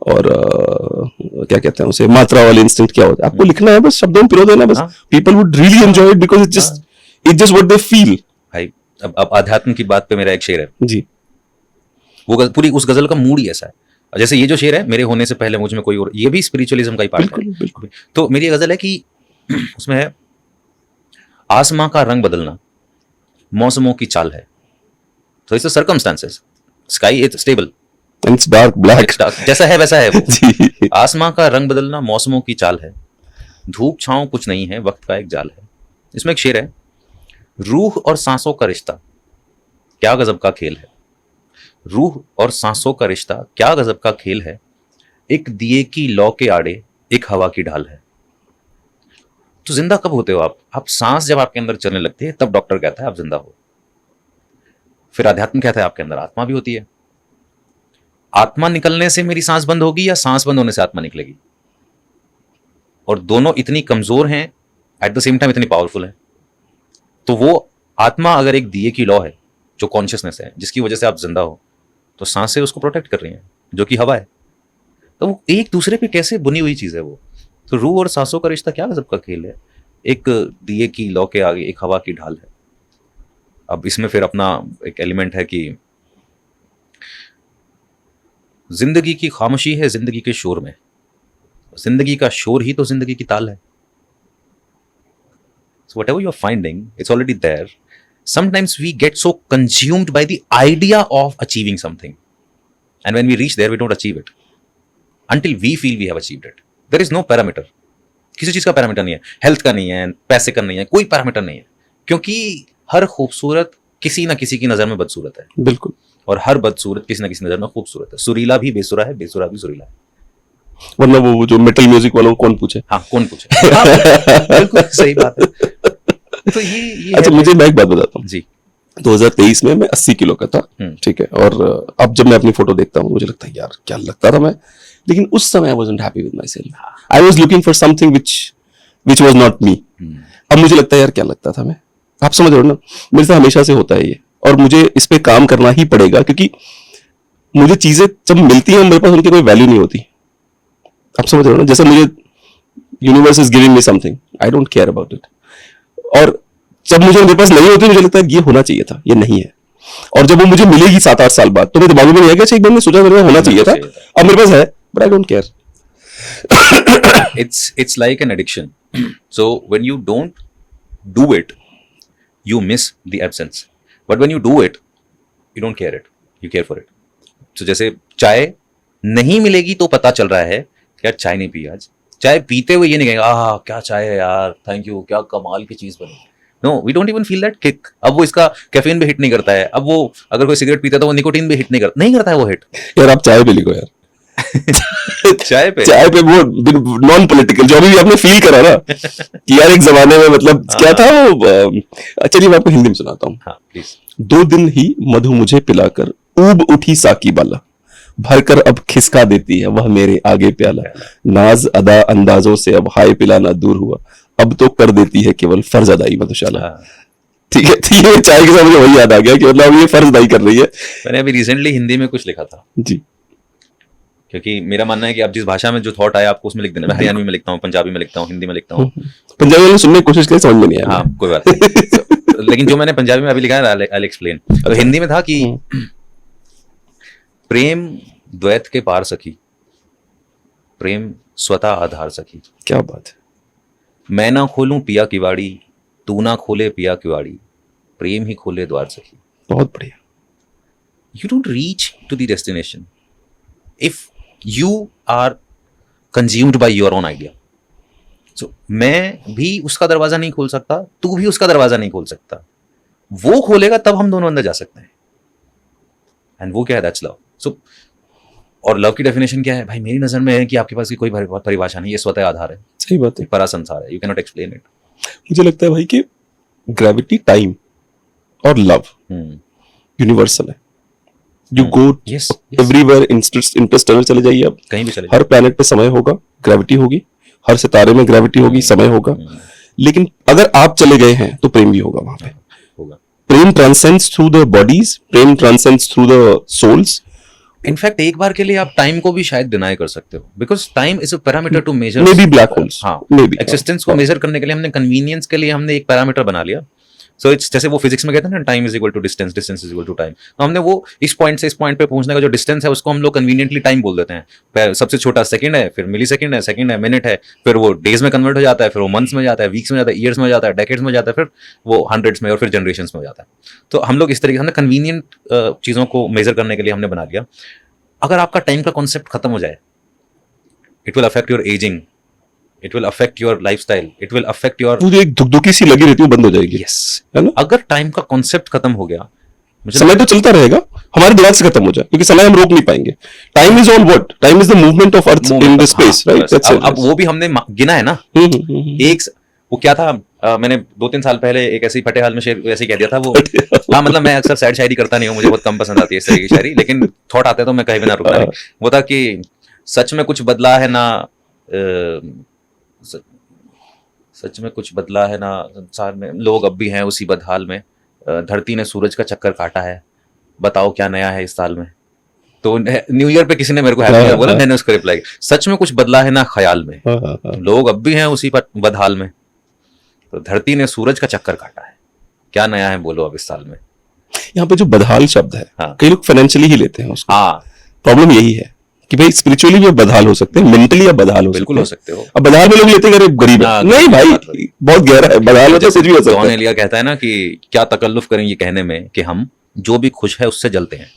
Speaker 2: और क्या कहते हैं उसे, मात्रा वाले इंस्टिंक्ट क्या होते हैं, आपको लिखना है बस, शब्दों में पिरो देना बस. People would really enjoy it because it's just what they feel.
Speaker 1: भाई अब आध्यात्म की बात पे मेरा एक शेर है
Speaker 2: जी,
Speaker 1: वो पूरी उस गजल का मूड ही ऐसा है. जैसे ये जो शेर है, मेरे होने से पहले मुझ में कोई और, ये भी स्पिरिचुअलिज्म का ही पार्ट है.
Speaker 2: बिल्कुल.
Speaker 1: तो मेरी ये गजल है कि उसमें है, आसमां का रंग बदलना मौसमों की चाल है. तो it's the circumstances, sky is stable,
Speaker 2: it's dark black,
Speaker 1: जैसा है वैसा है वो.
Speaker 2: जी.
Speaker 1: आसमां का रंग बदलना मौसमों की चाल है, धूप छांव कुछ नहीं है, वक्त का एक जाल है. इसमें एक शेर है, रूह और सांसों का रिश्ता क्या गजब का खेल है. रूह और सांसों का रिश्ता क्या गजब का खेल है, एक दिए की लौ के आड़े एक हवा की ढाल है. तो जिंदा कब होते हो आप सांस जब आपके अंदर चलने लगती है तब डॉक्टर कहता है आप जिंदा हो. फिर अध्यात्म कहता है आपके अंदर आत्मा भी होती है. आत्मा निकलने से मेरी सांस बंद होगी या सांस बंद होने से आत्मा निकलेगी, और दोनों इतनी कमजोर हैं, एट द सेम टाइम इतनी पावरफुल है. तो वो आत्मा अगर एक दिए की लौ है जो कॉन्शियसनेस है, जिसकी वजह से आप जिंदा हो, तो सांसें उसको प्रोटेक्ट कर रही हैं जो कि हवा है. तो वो एक दूसरे पे कैसे बुनी हुई चीज है वो. तो रूह और सांसों का रिश्ता क्या गजब का खेल है, एक दिए की लौ के आगे एक हवा की ढाल है. अब इसमें फिर अपना एक एलिमेंट है कि जिंदगी की खामोशी है जिंदगी के शोर में, जिंदगी का शोर ही तो जिंदगी की ताल है. So whatever you are finding, it's already there. sometimes we get so consumed by the idea of achieving something, and when we reach there we don't achieve it until we feel we have achieved it. There is no parameter, किसी चीज का parameter नहीं है, health का नहीं है, पैसे का नहीं है, कोई पैरामीटर नहीं है, क्योंकि हर खूबसूरत किसी ना किसी की नजर में बदसूरत है,
Speaker 2: बिल्कुल,
Speaker 1: और हर बदसूरत किसी ना किसी नजर में खूबसूरत है. सुरीला भी बेसुरा है, बेसुरा भी सुरीला है.
Speaker 2: वरना वो जो मेटल म्यूजिक वालों को कौन पूछे.
Speaker 1: हाँ, कौन पूछे. हाँ, बिल्कुल सही बात है. तो ये
Speaker 2: अच्छा, मुझे मैं एक बात बताता हूँ
Speaker 1: जी.
Speaker 2: 2023 में मैं 80 किलो का था, ठीक है, और अब जब मैं अपनी फोटो देखता हूँ मुझे लगता है यार क्या लगता था मैं, लेकिन उस समय I wasn't happy with my self. I was looking for something which was not me. अब मुझे लगता है यार क्या लगता था मैं. आप समझ रहे हो ना, मेरे साथ हमेशा से होता है ये, और मुझे इस पे काम करना ही पड़ेगा, क्योंकि मुझे चीजें जब मिलती हैं मेरे पास उनकी कोई वैल्यू नहीं होती. आप समझ रहे हो ना, जैसे मुझे universe is giving me something, I don't care about it, और जब मुझे मेरे पास नहीं होती मुझे लगता है ये होना चाहिए था, ये नहीं है. और जब वो मुझे मिलेगी 7-8 साल बाद तो मेरे दिमाग में नहीं आएगा एक बार मैंने सोचा मेरे पास होना चाहिए था, अब मेरे पास है, but I don't care.
Speaker 1: It's like an addiction. So when you don't do it, you miss the absence. But when you do it, you don't care it. You care for it. So जैसे चाय नहीं मिलेगी तो पता चल रहा है कि यार चाय नहीं पी आज. चाय पीते हुए ये नहीं कहेंगे आह क्या चाय है यार, थैंक यू, क्या कमाल की चीज बनी. No, we don't even feel that kick. अब वो इसका कैफीन भी हिट नहीं करता है. अब वो अगर कोई सिगरेट पीता है तो वो निकोटीन भी हिट नहीं करता है वो हिट.
Speaker 2: यार आप चाय पे लिखो यार.
Speaker 1: चाय पे
Speaker 2: वो नॉन पॉलिटिकल जो अभी आपने फील करा ना कि यार एक जमाने में मतलब क्या था वो. चलिए मैं आपको हिंदी में सुनाता हूँ.
Speaker 1: हाँ प्लीज.
Speaker 2: 2 दिन ही मधु मुझे पिलाकर ऊब उठी साकी बाला, भरकर अब खिसका देती है वह मेरे आगे प्याला, नाज अदा अंदाजों से अब हाय पिलाना दूर हुआ, अब तो कर देती है केवल फर्ज अदाई मधुशाला. ठीक है, तो ये चाय के साथ मुझे वही याद आ गया कि मतलब ये फर्ज अदाई कर रही है.
Speaker 1: मैंने अभी रिसेंटली हिंदी में कुछ लिखा था
Speaker 2: जी,
Speaker 1: क्योंकि मेरा मानना है कि आप जिस भाषा में जो थॉट आया आपको उसमें लिख देना. मैं हरियाणवी में लिखता हूँ, पंजाबी में लिखता हूँ, हिंदी में लिखता हूँ.
Speaker 2: पंजाबी में सुनने की कोशिश की, समझ में नहीं आया.
Speaker 1: हाँ कोई बात नहीं. लेकिन जो मैंने पंजाबी में अभी लिखा है आई एक्सप्लेन. तो हिंदी में था कि प्रेम द्वैत के पार सखी, प्रेम स्वतः आधार सखी.
Speaker 2: क्या बात है.
Speaker 1: मैं ना खोलूं पिया की वाड़ी, तू ना खोले पिया की वाड़ी, प्रेम ही खोले द्वार सखी.
Speaker 2: बहुत बढ़िया.
Speaker 1: You don't reach to the destination if you are consumed by your own idea. So मैं भी उसका दरवाजा नहीं खोल सकता, तू भी उसका दरवाजा नहीं खोल सकता. वो खोलेगा तब हम दोनों अंदर जा सकते हैं. एंड वो क्या है? That's love. सो और लव की डेफिनेशन क्या है भाई? मेरी नजर में है कि आपके पास की कोई परिभाषा नहीं, ये स्वतः आधार है.
Speaker 2: सही बात है.
Speaker 1: परा संसार है, you can not explain it.
Speaker 2: मुझे लगता है भाई कि ग्रेविटी, टाइम और लव यूनिवर्सल है. यू गो एवरीवेयर, इंटरस्टेलर चले जाइए, आप
Speaker 1: कहीं भी चले
Speaker 2: हर प्लेनेट पे समय होगा, ग्रेविटी होगी, हर सितारे में ग्रेविटी होगी, समय होगा. लेकिन अगर आप चले गए हैं तो प्रेम भी होगा वहां पे. Prem transcends through the bodies, prem transcends through the souls.
Speaker 1: In fact एक बार के लिए आप टाइम को भी शायद डिनाई कर सकते हो, because time is a parameter to measure
Speaker 2: maybe black holes.
Speaker 1: हाँ,
Speaker 2: मे बी
Speaker 1: एक्सिस्टेंस को मेजर करने के लिए हमने कन्वीनियंस के लिए हमने एक पैरामीटर बना लिया. सो इट्स जैसे वो फिजिक्स में कहते हैं ना, time is equal to distance, distance is equal to time. तो हमने वो इस पॉइंट से इस पॉइंट पे पहुंचने का जो डिस्टेंस है उसको हम लोग कन्वीनियंटली टाइम बोल देते हैं. सबसे छोटा सेकंड है, फिर मिली सेकंड है, सेकंड है मिनट है, फिर वो डेज में कन्वर्ट हो जाता है, फिर वो मंथ्स में जाता है, वीक्स में जाता है, ईयर्स में जाता है, डेकेड्स में जाता है, फिर वो हंड्रेड्स में और फिर जनरेशंस में हो जाता है. तो हम लोग इस तरीके से हमने कन्वीनियंट चीज़ों को मेजर करने के लिए हमने बना लिया. अगर आपका टाइम का कॉन्सेप्ट खत्म हो जाए, it will affect your ageing, it will affect your lifestyle, it will affect your,
Speaker 2: मुझे एक धुकधुकी सी लगी रहती है, बंद हो जाएगी.
Speaker 1: यस,
Speaker 2: है ना.
Speaker 1: अगर टाइम का कॉन्सेप्ट खत्म हो गया,
Speaker 2: समय तो चलता रहेगा, हमारे दिमाग से खत्म हो जाए, क्योंकि समय हम रोक नहीं पाएंगे. Time is all what? Time is the movement of earth in the space, right?
Speaker 1: अब वो भी हमने गिना है ना. एक वो क्या था, मैंने 2-3 साल पहले एक ऐसे ही फटे हाल में शेर ऐसे ही कह दिया था वो. हाँ मतलब मैं अक्सर सैड शायरी करता नहीं हूँ, मुझे बहुत कम पसंद आती है इस तरह की शायरी, लेकिन थॉट आते तो मैं कहीं भी ना रुकता नहीं. वो था कि सच में कुछ बदला है ना, सच में कुछ बदला है ना संसार में, लोग अब भी हैं उसी बदहाल में, धरती ने सूरज का चक्कर काटा है, बताओ क्या नया है इस साल में. तो न्यू ईयर पे किसी ने मेरे को हैप्पी न्यू ईयर बोला, मैंने उसको रिप्लाई, सच में कुछ बदला है ना ख्याल में, लोग अब भी हैं उसी बदहाल में, तो धरती ने सूरज का चक्कर काटा है, क्या नया है बोलो अब इस साल में.
Speaker 2: यहाँ पे जो बदहाल शब्द है,
Speaker 1: हाँ.
Speaker 2: कई लोग फाइनेंशियली ही लेते हैं उसको.
Speaker 1: हाँ,
Speaker 2: प्रॉब्लम यही है कि भाई स्पिरिचुअली भी आप बदहाल हो सकते हैं, मेंटली आप बदहाल हो
Speaker 1: बिल्कुल
Speaker 2: सकते
Speaker 1: हो
Speaker 2: हैं।
Speaker 1: सकते हो।
Speaker 2: अब बदहाल में लोग लेते हैं कि अरे गरीब है, नहीं भाई बहुत गहरा है, बदहाल में तो कुछ भी हो सकता
Speaker 1: जॉन
Speaker 2: है।
Speaker 1: एलिया कहता है ना कि क्या तकल्लुफ करें ये कहने में कि हम जो भी खुश है उससे जलते हैं।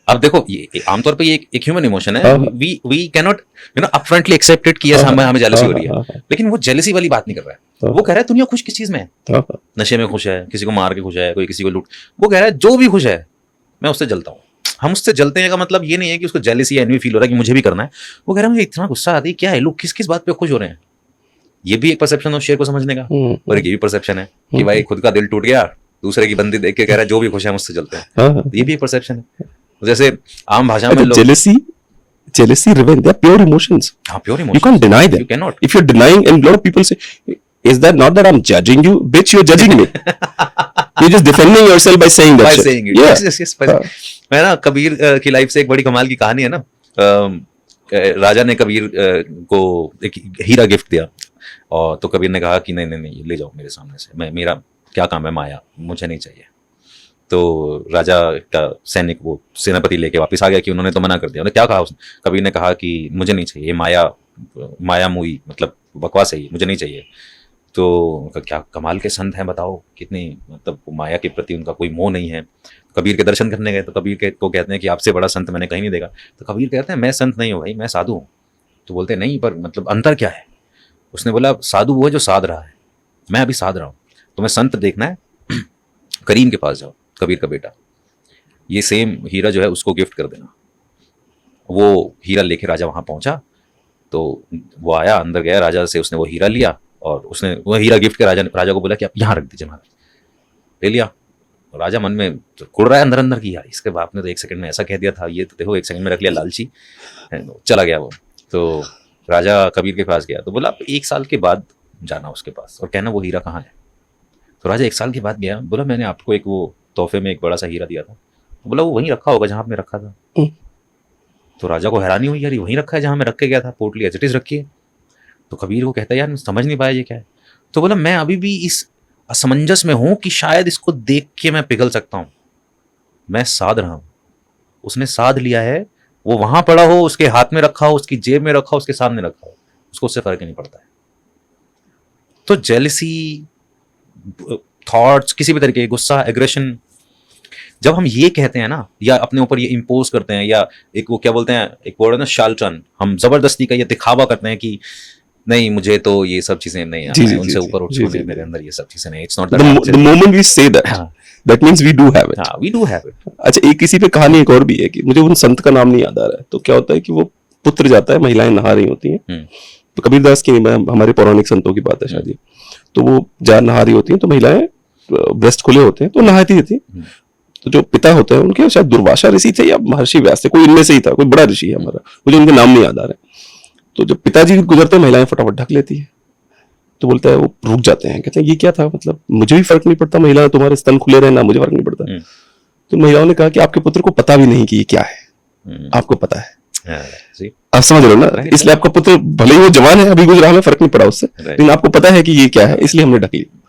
Speaker 1: अब देखो ये आमतौर पे ये एक ह्यूमन इमोशन है, we can not upfrontly accept it कि यस हमें जेलसी हो रही है, लेकिन वो जेलसी वाली बात नहीं कर रहा है। वो कह रहा है दुनिया खुश किस चीज में है, नशे में खुश है, किसी को मार के खुश है, कोई किसी को लूट, वो कह रहा है जो भी खुश है मैं उससे जलता हूँ। हम उससे जलते हैं का मतलब ये नहीं है कि उसको जेलसी या एनवी फील हो रहा है कि मुझे भी करना है। वो कह रहा है मुझे इतना गुस्सा आती है, क्या है लोग किस किस बात पे खुश हो रहे हैं। ये भी एक परसेप्शन है शेर को समझने का, और ये भी परसेप्शन है कि भाई खुद का दिल टूट गया, दूसरे की बंदी देख के कह रहा है जो भी खुश है मुझसे जलते हैं। ये भी एक परसेप्शन है। जैसे आम भाषा में लोग
Speaker 2: jealousy, revenge, they are pure emotions.
Speaker 1: Pure emotions.
Speaker 2: You can't deny them.
Speaker 1: You cannot.
Speaker 2: If you're denying, and a lot of people say, is that not that I'm judging you? Bitch, you're judging me. You're just defending yourself by saying that
Speaker 1: by
Speaker 2: shit.
Speaker 1: saying it.
Speaker 2: Yeah.
Speaker 1: Yes. मैं ना कबीर की life से एक बड़ी कमाल की कहानी है ना। राजा ने कबीर को एक हीरा गिफ्ट दिया, और तो कबीर ने कहा कि नहीं ले जाओ मेरे सामने से, मेरा क्या काम है, माया मुझे नहीं चाहिए। तो राजा का सैनिक वो सेनापति लेके वापस आ गया कि उन्होंने तो मना कर दिया। उन्होंने क्या कहा, उसने कबीर ने कहा कि मुझे नहीं चाहिए, माया मुई मतलब बकवास है, मुझे नहीं चाहिए। तो क्या कमाल के संत हैं, बताओ कितनी मतलब माया के प्रति उनका कोई मोह नहीं है। कबीर के दर्शन करने गए तो कबीर को कहते हैं कि आपसे बड़ा संत मैंने कहीं नहीं देखा। तो कबीर कहते हैं मैं संत नहीं हूँ भाई, मैं साधु हूँ। तो बोलते हैं नहीं, पर मतलब अंतर क्या है। उसने बोला साधु वो है जो साध रहा है, मैं अभी साध रहा हूँ। तुम्हें संत देखना है करीम के पास जाओ, कबीर का बेटा, ये सेम हीरा जो है उसको गिफ्ट कर देना। वो हीरा लेके राजा वहां पहुंचा, तो वो आया, अंदर गया राजा से, उसने वो हीरा लिया और उसने वो हीरा गिफ्ट के राजा को बोला कि आप यहाँ रख दीजिए महाराज। ले लिया। राजा मन में तो कुड़ रहा है अंदर अंदर की यार इसके बाप ने तो 1 सेकंड में ऐसा कह दिया था, ये तो देखो 1 सेकंड में रख लिया, लालची। चला गया वो। तो राजा कबीर के पास गया तो बोला 1 साल के बाद जाना उसके पास और कहना वो हीरा कहाँ है। तो राजा 1 साल के बाद गया, बोला मैंने आपको एक वो तोहफे में एक बड़ा सा हीरा दिया था। तो बोला वो वहीं रखा होगा जहां आपने रखा था। तो राजा को हैरानी हुई, यार ये वहीं रखा है जहां मैं रख के गया था, पोटली एज इट इज रखी है। तो कबीर को कहता है यार मैं समझ नहीं पाया ये क्या है। तो बोला मैं अभी भी इस असमंजस में हूं कि शायद इसको देख के मैं पिघल सकता हूं, मैं साध रहा हूं। उसने साध लिया है, वो वहां पड़ा हो, उसके हाथ में रखा हो, उसकी जेब में रखा हो, उसके सामने रखा हो, उसको उससे फर्क नहीं पड़ता है। तो जेलसी, थॉट्स, किसी भी तरीके गुस्सा, एग्रेशन, जब हम ये कहते हैं ना या अपने ऊपर ये इम्पोज करते हैं, या एक वो क्या बोलते हैं, एक वर्ड है ना शालचन, हम जबरदस्ती का ये दिखावा करते हैं कि नहीं मुझे तो ये सब चीजें नहीं आती, उनसे ऊपर उठ चुके मेरे अंदर ये सब चीजें नहीं। It's not that
Speaker 2: the moment we say that means we do have it.
Speaker 1: हां वी डू हैव इट।
Speaker 2: अच्छा, एक किसी पे कहानी एक और भी है कि मुझे उन संत का नाम नहीं याद आ रहा है। तो क्या होता है कि वो पुत्र जाता है, महिलाएं नहा रही होती हैं। तो कबीरदास की हमारे पौराणिक संतों की बात है शायद, तो वो जा नहा रही होती हैं, तो महिलाएं ब्रेस्ट खुले होते हैं तो नहाती रहती हैं। तो जो पिता होते हैं उनके शायद दुर्वासा ऋषि थे या महर्षि व्यास थे, कोई इनमें से ही था, कोई बड़ा ऋषि है हमारा, मुझे उनके नाम नहीं याद आ रहे। तो जब पिताजी गुजरते हैं महिलाएं फटाफट ढक लेती है। तो बोलता है वो रुक जाते हैं, कहते हैं ये क्या था, मतलब मुझे भी फर्क नहीं पड़ता, महिला तुम्हारे स्तन खुले रहे ना, मुझे फर्क नहीं पड़ता। तो महिलाओं ने कहा कि आपके पुत्र को पता भी नहीं कि ये क्या है, आपको पता है। आप समझ रहे हो ना, इसलिए आपका पुत्र भले ही वो जवान है, अभी गुजरा, हमें फर्क नहीं पड़ा उससे, लेकिन आपको पता है कि ये क्या है, इसलिए हमने ढक लिया।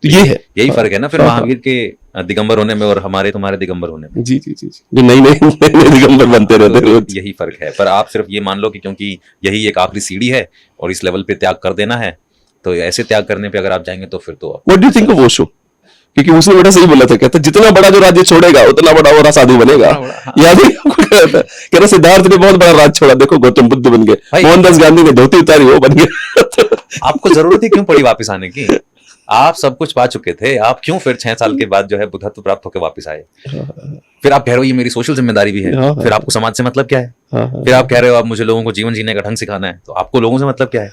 Speaker 2: तो ये है,
Speaker 1: यही फर्क है ना फिर महावीर के दिगंबर होने में और हमारे तुम्हारे दिगंबर होने में।
Speaker 2: जी जी जी, जो नई दिगंबर बनते रहते हैं रोज,
Speaker 1: यही फर्क है। पर आप सिर्फ ये मान लो कि क्योंकि यही एक आखिरी सीढ़ी है और इस लेवल पे त्याग कर देना है, तो ऐसे त्याग करने पे अगर आप जाएंगे तो फिर तो
Speaker 2: what do you think of Osho? क्योंकि उसने बड़ा सही बोला था, कहता जितना बड़ा जो राज्य छोड़ेगा उतना बड़ा वो साधु बनेगा। याद है कह रहा सिद्धार्थ ने बहुत बड़ा राज्य छोड़ा, देखो गौतम बुद्ध बन गए, मोहनदास गांधी ने धोती उतारी वो बन गए।
Speaker 1: आपको जरूरत ही क्यों पड़ी वापस आने की? आप सब कुछ पा चुके थे, आप क्यों फिर 6 साल के बाद जो है बुद्धत्व प्राप्त होकर वापस आए? फिर आप कह रहे हो ये मेरी सोशल जिम्मेदारी भी है, फिर आपको समाज से मतलब क्या है? फिर आप कह रहे हो आप मुझे लोगों को जीवन जीने का ढंग सिखाना है, तो आपको लोगों से मतलब क्या है?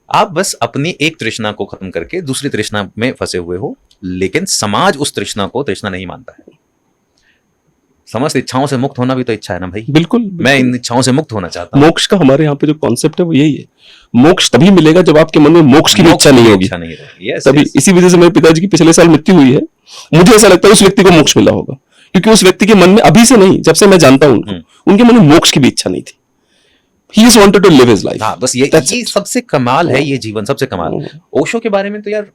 Speaker 1: आप बस अपनी एक तृष्णा को खत्म करके दूसरी तृष्णा में फंसे हुए हो, लेकिन समाज उस तृष्णा को तृष्णा नहीं मानता है। समस्त इच्छाओं से मुक्त होना भी तो इच्छा है ना भाई।
Speaker 2: बिल्कुल,
Speaker 1: मैं इन इच्छाओं से मुक्त होना चाहता हूँ।
Speaker 2: मोक्ष का हमारे यहाँ पे जो कॉन्सेप्ट है वो यही है, मोक्ष तभी मिलेगा जब आपके मन में मोक्ष की इच्छा नहीं होगी, तभी। इसी वजह से मेरे पिताजी की पिछले साल मृत्यु हुई है। मुझे ऐसा लगता है उस व्यक्ति को मोक्ष मिला होगा, क्योंकि उस व्यक्ति के मन में अभी से नहीं, जब से मैं जानता हूँ उनको, उनके मन में मोक्ष की भी इच्छा नहीं थी। He just wanted to live his life.
Speaker 1: हाँ, बस ये सबसे कमाल है, ये जीवन सबसे कमाल। ओशो के बारे में तो यार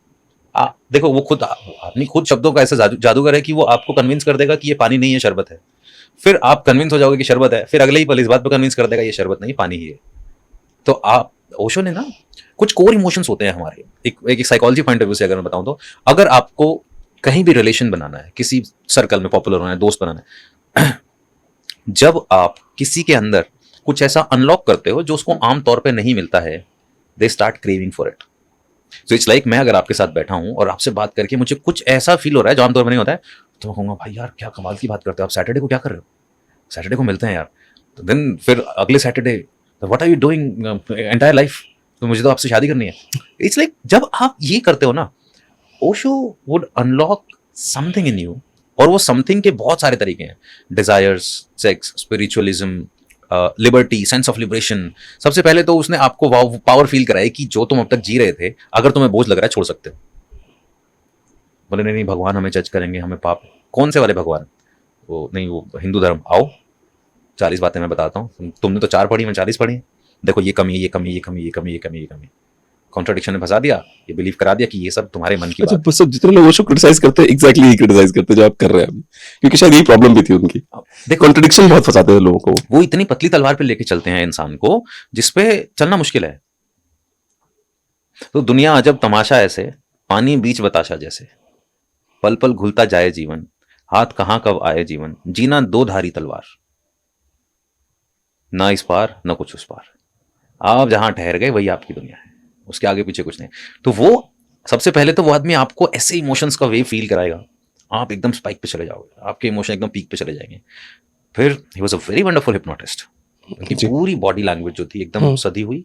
Speaker 1: देखो वो खुद अपनी खुद शब्दों का ऐसा जादूगर है कि वो आपको कन्विंस कर देगा कि ये पानी नहीं है, शरबत है। फिर आप कन्विंस हो जाओगे कि शरबत है, फिर अगले ही पल इस बात पर कन्विंस कर देगा ये शरबत नहीं पानी ही है। तो आप ओशो ने ना कुछ कोर इमोशंस होते हैं हमारे, एक साइकोलॉजी पॉइंट ऑफ व्यू से अगर मैं बताऊं तो, अगर आपको कहीं भी रिलेशन बनाना है, किसी सर्कल में पॉपुलर होना है, दोस्त बनाना है, जब आप किसी के अंदर कुछ ऐसा अनलॉक करते हो जो उसको आमतौर पे नहीं मिलता है, they start craving for it. So it's like मैं अगर आपके साथ बैठा हूं और आपसे बात करके मुझे कुछ ऐसा फील हो रहा है जो आमतौर पर नहीं होता है, तो मैं कहूंगा भाई यार क्या कमाल की बात करते हो आप, सैटरडे को क्या कर रहे हो, सैटरडे को मिलते हैं यार। तो देन फिर अगले Saturday what are you doing entire life, तो मुझे तो आपसे शादी करनी है। इट्स लाइक जब आप ये करते हो ना, Osho would unlock something in you, और वो समथिंग के बहुत सारे तरीके हैं, desires, sex, spiritualism, liberty, sense of liberation. सबसे पहले तो उसने आपको पावर फील कराई कि जो तुम अब तक जी रहे थे, अगर तुम्हें बोझ लग रहा है छोड़ सकते हो। बोले नहीं नहीं भगवान हमें जज करेंगे, हमें पाप, कौन से वाले भगवान, वो नहीं वो हिंदू धर्म, आओ 40 बातें मैं बताता हूँ, तुमने तो 4 पढ़ी, मैं 40 पढ़ी, देखो ये कमी, ये कमी, ये कमी, ये कमी, ये कमी, ये कमी, कॉन्ट्रडिक्शन में फंसा दिया, ये बिलीव करा दिया कि ये सब तुम्हारे मन की बात है।
Speaker 2: सब जितने लोग ओशो क्रिटिसाइज करते हैं एग्जैक्टली यही क्रिटिसाइज करते हैं जो आप कर रहे हैं अभी, क्योंकि शायद यही प्रॉब्लम भी थी उनकी,
Speaker 1: देखो
Speaker 2: कॉन्ट्रडिक्शन बहुत फंसाते हैं लोगों को।
Speaker 1: वो इतनी पतली तलवार पे लेके चलते हैं इंसान को जिसपे चलना मुश्किल है। तो दुनिया अजब तमाशा ऐसे, पानी बीच बताशा जैसे, पल पल घुलता जाए जीवन, हाथ कहां कब आए जीवन, जीना 2 धारी तलवार, ना इस पार न कुछ उस पार, आप जहां ठहर गए वही आपकी दुनिया है, उसके आगे पीछे कुछ नहीं। तो वो सबसे पहले तो वो आदमी आपको ऐसे इमोशंस का वेव फील कराएगा, आप एकदम स्पाइक पे चले जाओगे, आपके इमोशन एकदम पीक पे चले जाएंगे। फिर he was a very wonderful hypnotist, उनकी पूरी बॉडी लैंग्वेज जो थी एकदम सदी हुई,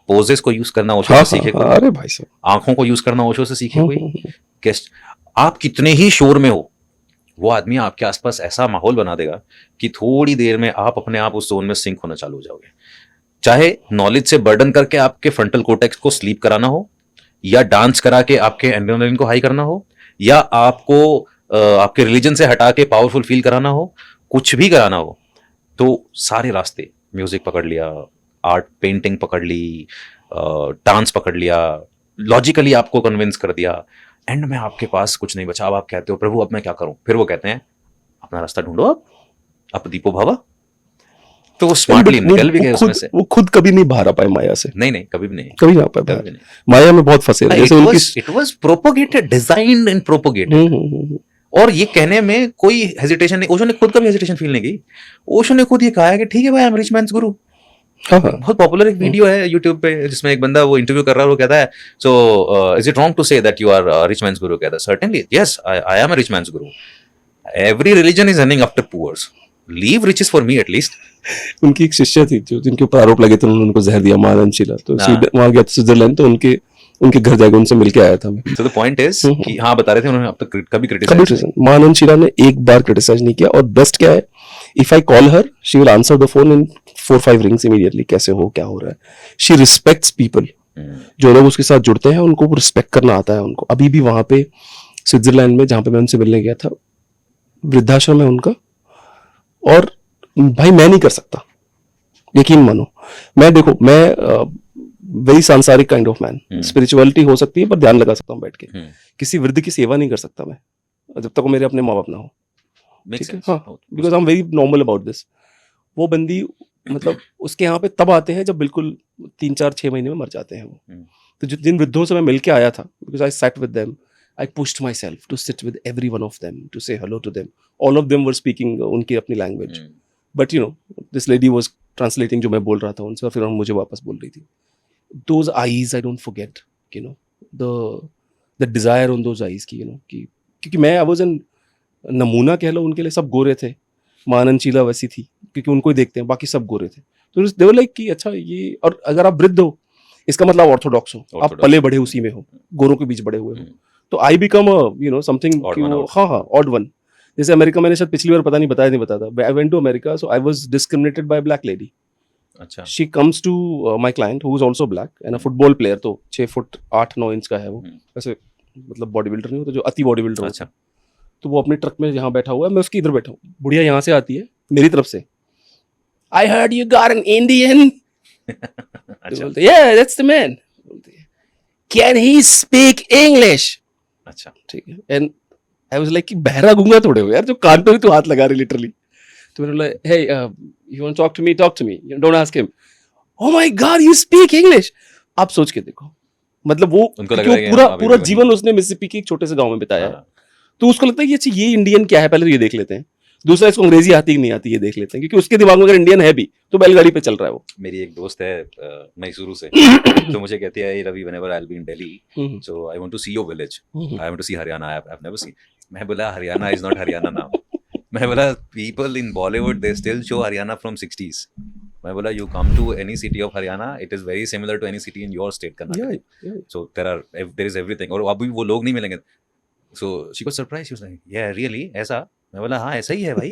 Speaker 1: पोजेस को यूज करना ओशो से सीखे,
Speaker 2: अरे भाई साहब,
Speaker 1: आंखों को यूज करना ओशो से सीखे कोई, गेस्ट, आप कितने ही शोर में हो, वो आदमी आपके आसपास ऐसा माहौल बना देगा कि थोड़ी देर में आप अपने आप उस जोन में सिंक होना चालू हो जाओगे। चाहे नॉलेज से बर्डन करके आपके फ्रंटल कोर्टेक्स को स्लीप कराना हो, या डांस करा के आपके एड्रेनलिन को हाई करना हो, या आपको आपके रिलीजन से हटा के पावरफुल फील कराना हो, कुछ भी कराना हो, तो सारे रास्ते, म्यूजिक पकड़ लिया, आर्ट पेंटिंग पकड़ ली, डांस पकड़ लिया, लॉजिकली आपको कन्विंस कर दिया, एंड में आपके पास कुछ नहीं बचा। अब आप कहते हो प्रभु अब मैं क्या करूं, फिर वो कहते हैं अपना रास्ता ढूंढो, अब दीपो भवा। तो वो स्मार्टली निकल भी गए उसमें से।
Speaker 2: वो खुद कभी नहीं बाहर आ पाए माया से,
Speaker 1: नहीं कभी भी नहीं,
Speaker 2: कभी ना पाए बाहर, माया में बहुत फंसे। जैसे उनकी
Speaker 1: it was propagated, designed and propagated, और ये कहने में कोई हेजिटेशन नहीं, ओशो ने खुद कभी हेजिटेशन फील नहीं की। ओशो ने खुद ये कहा है कि ठीक है भाई, आई एम रिच मैन्स गुरु। बहुत पॉपुलर एक वीडियो है यूट्यूब पे जिसमें एक बंदा वो इंटरव्यू कर रहा है, वो कहता है so is it wrong to say that you are rich man's guru, कहता है certainly yes I am a rich man's guru, every religion is running after poors, leave riches for me at least.
Speaker 2: उनकी एक शिष्य थी जो जिनके ऊपर आरोप लगे थे, उन्होंने उनको जहर दिया, माननशिला, तो वहां गया स्विट्जरलैंड, तो उनके घर जाकर उनसे मिलके आया था मैं।
Speaker 1: So the point is कि हाँ बता रहे थे उन्होंने अब तक कभी क्रिटिसाइज,
Speaker 2: माननशिला ने एक बार क्रिटिसाइज नहीं किया, और बेस्ट क्या है, if I call her she will answer the phone in 4-5 rings immediately, कैसे हो, क्या हो रहा है। शी रिस्पेक्ट्स पीपल, जो लोग उसके साथ जुड़ते हैं उनको रिस्पेक्ट करना आता है उनको। अभी भी वहां पे स्विट्जरलैंड में जहां पे मैं उनसे मिलने गया था, वृद्धाश्रम है उनका, और भाई मैं नहीं कर सकता, यकीन मानो। मैं देखो, मैं वेरी सांसारिक काइंड ऑफ मैन, स्पिरिचुअलिटी हो सकती है पर ध्यान लगा सकता हूँ बैठ के, किसी वृद्ध की सेवा नहीं कर सकता मैं जब तक वो मेरे अपने माँ बाप ना हो, ठीक है, हाँ, because I am very normal about this. वो बंदी मतलब उसके यहाँ पे तब आते हैं जब बिल्कुल 3-4-6 महीने में मर जाते हैं वो। तो जिन वृद्धों से मैं मिल के आया था, because I sat with them, I pushed myself to sit with every one of them, to say hello to them, all of them were speaking उनकी अपनी language, but you know this lady was translating जो मैं बोल रहा था उनसे, और फिर मुझे वापस बोल रही थी। Those eyes I don't forget, you know, the desire on those eyes की, you know, कि क्योंकि मैं I was an नमूना कह लो उनके लिए, सब गोरे थे, माननशीला वैसी थी क्योंकि उनको ही देखते हैं, बाकी सब गोरे थे। तो they were like कि अच्छा ये, और अगर आप वृद्ध हो इसका मतलब ऑर्थोडॉक्स हो, आप पले बढ़े उसी में हो, गोरों के बीच बड़े हुए हो, तो I become you know something, हाँ ऑड वन। जैसे अमेरिका, मैंने शायद पिछली बार पता नहीं बताया, नहीं बताता, I went to America, so I was discriminated by black lady.
Speaker 1: अच्छा,
Speaker 2: she comes to my client who is also black and a football player, तो 6 फुट 8-9 इंच का है वो, वैसे मतलब बॉडी बिल्डर नहीं होता, जो अति बॉडी बिल्डर होता है। तो वो अपने ट्रक में यहाँ बैठा हुआ है, मैं उसकी इधर बैठा हूँ, बुढ़िया यहाँ से आती है मेरी तरफ से, I heard you got an Indian। बोलते yeah that's the man, can he speak English? अच्छा ठीक है, and I was like कि बहरा गूंगा थोड़े हो यार, जो कान पे भी तू हाथ लगा रही लिटरली।
Speaker 3: तो मैंने बोला, hey, you want to talk to me, don't ask him. Oh my God, you speak English. आप सोच के देखो, मतलब वो
Speaker 1: उनको लग
Speaker 3: क्योंकि
Speaker 1: रहा है कि
Speaker 3: पूरा
Speaker 1: हाँ, अभी
Speaker 3: पूरा
Speaker 1: भी
Speaker 3: जीवन उसने मिसिसिपी के एक छोटे से गांव में बिताया है,
Speaker 1: हाँ।
Speaker 3: तो उसको लगता है कि अच्छा ये इंडियन क्या है, पहले तो ये देख लेते हैं, दूसरा इसको अंग्रेजी आती कि नहीं आती ये देख लेते हैं, क्योंकि उसके दिमाग में अगर इंडियन है भी तो बैलगाड़ी पे चल रहा है वो।
Speaker 1: मेरी एक दोस्त है मैसूरू से, तो मुझे कहती है Ravi whenever I will be in Delhi so I want to see your village, I want to see Haryana, I have never seen. मैं बोला Haryana is not Haryana now. मैं बोला people in Bollywood they still show Haryana from 60s। मैं बोला you come to any city of Haryana it is very similar to any city in your state Karnataka, so there is everything, और अभी वो लोग नहीं मिलेंगे। So she got surprise, she was like या really ऐसा? मैं बोला हाँ ऐसा ही है भाई,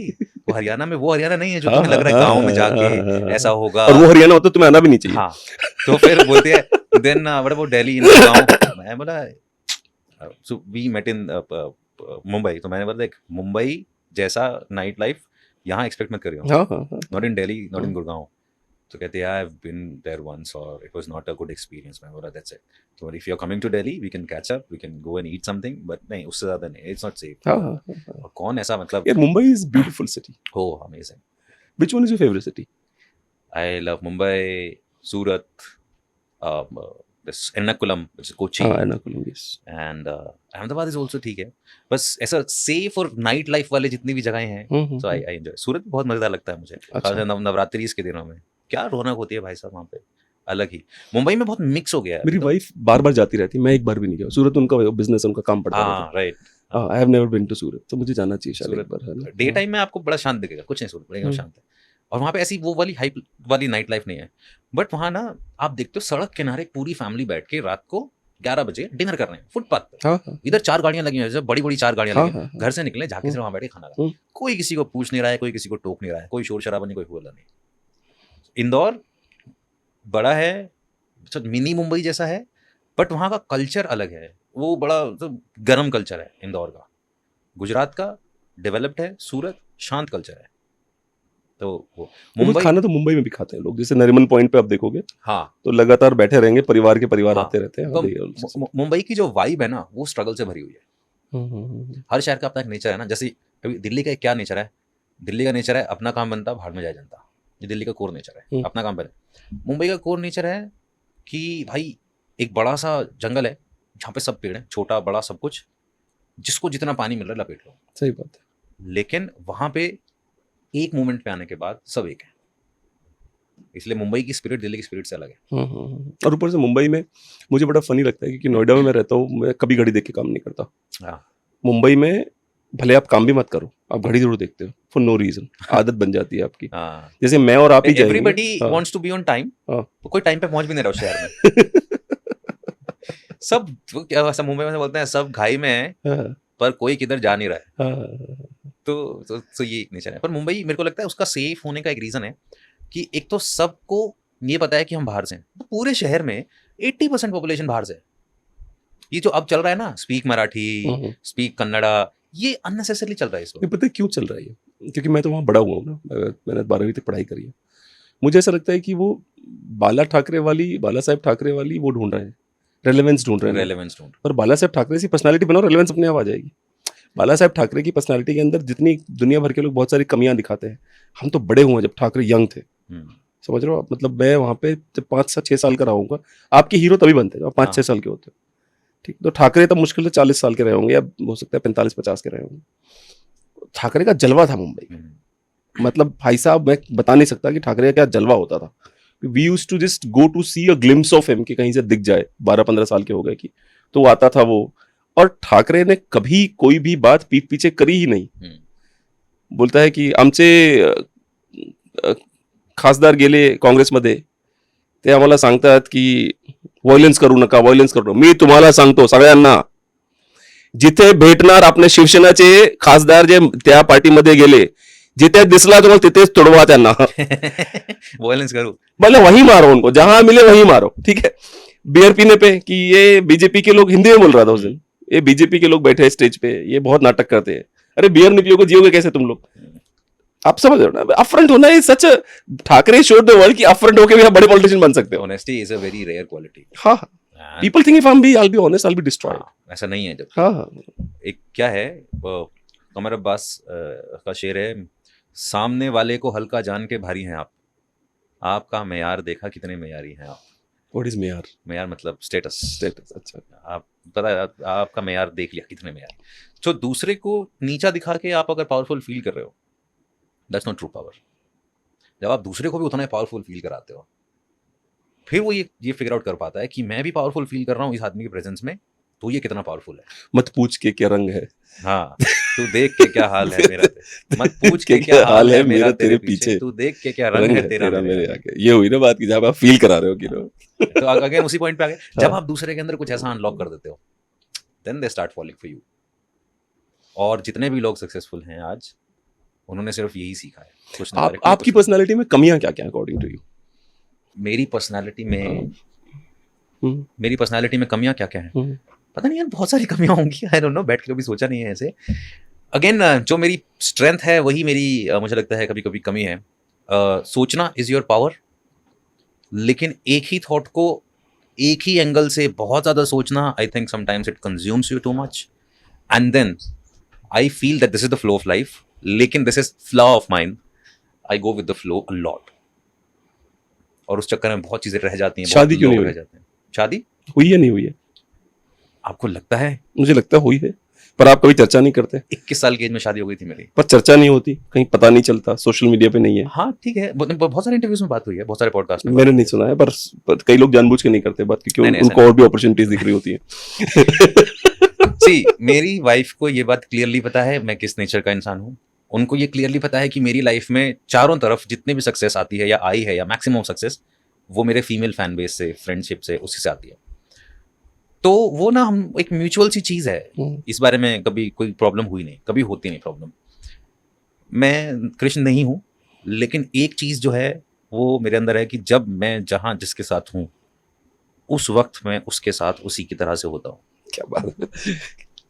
Speaker 1: वो हरियाणा में वो हरियाणा नहीं है जो तुम्हें लग रहा है गांव में जाके ऐसा होगा,
Speaker 3: और वो हरियाणा होता तो तुम्हें आना भी नहीं चाहिए।
Speaker 1: हाँ, तो फिर बोलते हैं then what about Delhi in गांव? मैं बोला so we met in Mumbai, तो मैंने बोला देख मुंबई जैसा नाइट लाइफ यहाँ एक्सपेक्ट मत करियो, not in Delhi, not in Gurgaon. तो कहते हैं I have been there once और it was not a good experience. मैं बोला दैट्स इट, तो if you are coming to Delhi we can catch up, we can go and eat something, but नहीं उससे ज्यादा नहीं, इट्स नॉट सेफ। और कौन ऐसा मतलब
Speaker 3: यार मुंबई इज ब्यूटीफुल सिटी।
Speaker 1: हो amazing.
Speaker 3: Which one is your favourite city?
Speaker 1: I love Mumbai, Surat, this Ernakulam, which is Kochi,
Speaker 3: Ernakulam, yes.
Speaker 1: and Ahmedabad is also ठीक है। बस ऐसा सेफ और नाइट लाइफ वाले जितनी भी जगहें हैं, so I enjoy। सूरत भी बहुत मजेदार लगता है मुझे, खासकर नवरात्रि के दिनों में क्या रौनक होती है भाई साहब वहाँ पे, अलग ही। मुंबई में बहुत मिक्स हो गया है।
Speaker 3: मेरी वाइफ बार बार जाती रहती है, मैं एक बार भी नहीं गया। सूरत उनका बिजनेस, उनका काम पड़ता रहता
Speaker 1: हाँ राइट।
Speaker 3: है। I have never been to Surat, तो मुझे जाना चाहिए शायद एक बार, है ना?
Speaker 1: डे टाइम में आपको बड़ा शांत दिखेगा, कुछ नहीं, सूरत बड़ा शांत है, और वहाँ पे ऐसी वो वाली हाइप वाली नाइट लाइफ नहीं है। बट वहाँ ना आप देखते हो सड़क किनारे पूरी फैमिली बैठ के रात को 11 बजे डिनर कर रहे हैं फुटपाथ पे। इधर 4 गाड़ियां लगी हैं, बड़ी बड़ी 4 गाड़ियां लगी हैं, घर से निकले झांकी से वहाँ बैठे खाना खा, कोई किसी को पूछ नहीं रहा है, कोई किसी को टोक नहीं रहा है, कोई शोर शराबा नहीं, कोई बोला नहीं। इंदौर बड़ा है, मिनी मुंबई जैसा है, बट वहाँ का कल्चर अलग है, वो बड़ा गर्म कल्चर है इंदौर का। गुजरात का डेवलप्ड है, सूरत शांत कल्चर है। तो वो
Speaker 3: मुंबई खाना तो मुंबई में भी खाते हैं लोग, जैसे नरीमन पॉइंट पे आप देखोगे,
Speaker 1: हाँ,
Speaker 3: तो लगातार बैठे रहेंगे, परिवार के परिवार
Speaker 1: हाँ,
Speaker 3: आते रहते हैं।
Speaker 1: तो मुंबई की जो वाइब है ना वो स्ट्रगल से भरी हुई है। हर शहर का अपना एक नेचर है ना, जैसे अभी दिल्ली का क्या नेचर है, दिल्ली का नेचर है अपना काम बनता भाड़ में जाए जनता, ये दिल्ली का कोर नेचर है, अपना काम बने। मुंबई का कोर नेचर है कि भाई एक बड़ा सा जंगल है जहाँ पे सब पेड़ है, छोटा बड़ा सब कुछ, जिसको जितना पानी मिल रहा है लपेट लो।
Speaker 3: सही बात है।
Speaker 1: लेकिन वहां पे एक मोमेंट पे आने के बाद सब एक है, इसलिए मुंबई की स्पिरिट दिल्ली की स्पिरिट से अलग है।
Speaker 3: और ऊपर से मुंबई में मुझे बड़ा फनी लगता है क्योंकि नोएडा में मैं रहता हूँ, मैं कभी घड़ी देख के काम नहीं करता। मुंबई में भले आप काम भी मत करो, आप घड़ी जरूर देखते हो फॉर नो रीजन, आदत बन जाती है आपकी। जैसे मैं और आप ही जाएंगे,
Speaker 1: everybody wants to be on time, तो कोई टाइम पे पहुंच भी नहीं रहा उस शहर में। सब क्या ऐसा मुंबई में बोलते हैं, सब घाई में है पर कोई किधर जा नहीं रहा है। तो ये एक नेचर है। पर मुंबई मेरे को लगता है उसका सेफ होने का एक रीजन है कि एक तो सबको ये पता है कि हम बाहर से हैं, तो पूरे शहर में 80% पॉपुलेशन बाहर से है। ये जो अब चल रहा है ना, स्पीक मराठी, स्पीक कन्नड़ा, ये अननेसेसरली चल रहा है इस वक्त।
Speaker 3: पता है क्यों चल रहा है ये? क्योंकि मैं तो वहाँ बड़ा हुआ हूँ ना, मैंने 12वीं तक पढ़ाई करी है। मुझे ऐसा लगता है कि वो बाला साहेब ठाकरे वाली वो ढूंढ रहे हैं, रेलेवेंस ढूंढ रहे हैं। पर बाला साहेब ठाकरे की पर्सनालिटी बनाओ, रेलेवेंस अपने आप आ जाएगी। बाला साहेब ठाकरे की पर्सनालिटी के अंदर जितनी दुनिया भर के लोग बहुत सारी कमियां दिखाते हैं, हम तो बड़े हुए जब ठाकरे यंग थे, समझ रहे हो आप? मतलब मैं वहाँ पे जब 5-6 साल का रहूंगा, आपके हीरो तभी बनते हैं 5-6 साल के होते हैं, ठीक। तो ठाकरे तब मुश्किल से 40 साल के रहे होंगे, या हो सकता है 45-50 के रहे होंगे। ठाकरे का जलवा था मुंबई, मतलब भाई साहब मैं बता नहीं सकता कि ठाकरे का क्या जलवा होता था। We used to just go to see a glimpse of him, कि कहीं से दिख जाए, 12-15 साल के हो गए कि तो आता था वो। और ठाकरे ने कभी कोई भी बात पीठ पीछे करी ही नहीं। बोलता है कि आमचे खासदार गेले काँग्रेसमध्ये, ते आम्हाला सांगतात की व्हायलेन्स करू नका, व्हायलेन्स करू नका। मी तुम्हाला सांगतो सगळ्यांना, जिथे भेटणार आपले शिवसेनाचे खासदार जे त्या पार्टीमध्ये गेले, जिथे दिसला तुम्हाला तिथेच तोडवा त्यांना।
Speaker 1: वायलेंस करो,
Speaker 3: मतलब वही मारो उनको, जहां मिले वही मारो, ठीक है। बियर पीने पे कि ये बीजेपी के लोग, हिंदी में बोल रहा था उस दिन, ये बीजेपी के लोग बैठे हैं स्टेज पे, ये बहुत नाटक करते हैं। अरे बियर नहीं पियोगे, जियोगे कैसे तुम लोग? आप समझ रहे हो ना, अपफ्रंट होना है सच। ठाकरे शोड द वर्ल्ड कि अपफ्रंट होके भी आप बड़े पॉलिटिशियन बन सकते हो।
Speaker 1: Honesty is a very rare quality.
Speaker 3: हाँ, people think if I be honest, I will be destroyed.
Speaker 1: ऐसा नहीं है। जब
Speaker 3: हाँ,
Speaker 1: एक क्या है, कमर अब्बास का शेर है, सामने वाले को हल्का जान के भारी हैं आप, आपका मेयार देखा कितने मेयारी हैं आप।
Speaker 3: व्हाट इज मेयार?
Speaker 1: मेयार मतलब स्टेटस।
Speaker 3: स्टेटस, अच्छा।
Speaker 1: आप पता है आपका मेयार देख लिया कितने मेयार। तो दूसरे को नीचा दिखा के आप अगर पावरफुल फील कर रहे हो, दैट्स नॉट ट्रू पावर। जब आप दूसरे को भी उतना पावरफुल फील कराते हो, फिर वो ये फिगर आउट कर पाता है कि मैं भी पावरफुल फील कर रहा हूँ इस आदमी के प्रेजेंस में, तो ये कितना पावरफुल है।
Speaker 3: मत पूछ के क्या रंग है,
Speaker 1: हाँ, तू देख के क्या हाल है मेरा, मत पूछ के क्या हाल है मेरा तेरे पीछे, तू देख के क्या रंग है तेरा मेरे आगे।
Speaker 2: ये हुई ना बात की जब आप फील करा रहे हो कि
Speaker 1: तो अगेन उसी पॉइंट पे आ गए, जब आप दूसरे के अंदर कुछ ऐसा अनलॉक कर देते हो, then they start following for you. और जितने भी लोग सक्सेसफुल हैं आज, उन्होंने सिर्फ यही सीखा है। कुछ नहीं direct,
Speaker 3: आपकी पर्सनालिटी में कमियां क्या क्या अकॉर्डिंग टू यू?
Speaker 1: मेरी पर्सनालिटी में कमियां क्या क्या हैं, पता नहीं यार, बहुत सारी कमियां होंगी, आई डोंट नो, बैठ के कभी सोचा नहीं है ऐसे। अगेन जो मेरी स्ट्रेंथ है वही मेरी मुझे लगता है कभी कभी कमी है। सोचना इज योर पावर, लेकिन एक ही थॉट को एक ही एंगल से बहुत ज्यादा सोचना, I think sometimes it consumes you too much, and then I feel that this is the flow of life, लेकिन this is flaw of mind, I go with the flow a lot, और उस चक्कर में बहुत चीजें रह जाती हैं।
Speaker 3: शादी क्यों नहीं
Speaker 1: रह जाते हैं? शादी
Speaker 3: हुई है नहीं हुई है?
Speaker 1: आपको लगता है?
Speaker 3: मुझे लगता है हुई है, पर आप कभी चर्चा नहीं करते।
Speaker 1: 21 साल की एज में शादी हो गई थी मेरी,
Speaker 3: पर चर्चा नहीं होती, कहीं पता नहीं चलता, सोशल मीडिया पे नहीं है।
Speaker 1: हाँ ठीक है, बहुत सारे इंटरव्यूज में बात हुई है, बहुत सारे पॉडकास्ट में
Speaker 3: मैंने नहीं सुना है, पर कई लोग जानबूझ के नहीं करते बात, क्योंकि
Speaker 1: नहीं,
Speaker 3: उनको और भी अपॉर्चुनिटीज दिख रही होती है।
Speaker 1: सी, मेरी वाइफ को ये बात क्लियरली पता है मैं किस नेचर का इंसान हूँ। उनको ये क्लियरली पता है कि मेरी लाइफ में चारों तरफ जितने भी सक्सेस आती है या आई है, या मैक्सिमम सक्सेस, वो मेरे फीमेल फैन बेस से, फ्रेंडशिप से, उसी से आती है। तो वो ना, हम एक म्यूचुअल सी चीज है, इस बारे में कभी कोई प्रॉब्लम हुई नहीं, कभी होती नहीं प्रॉब्लम। मैं कृष्ण नहीं हूँ, लेकिन एक चीज जो है वो मेरे अंदर है कि जब मैं जहां जिसके साथ हूँ, उस वक्त मैं उसके साथ उसी की तरह से होता हूँ।
Speaker 3: क्या बात है,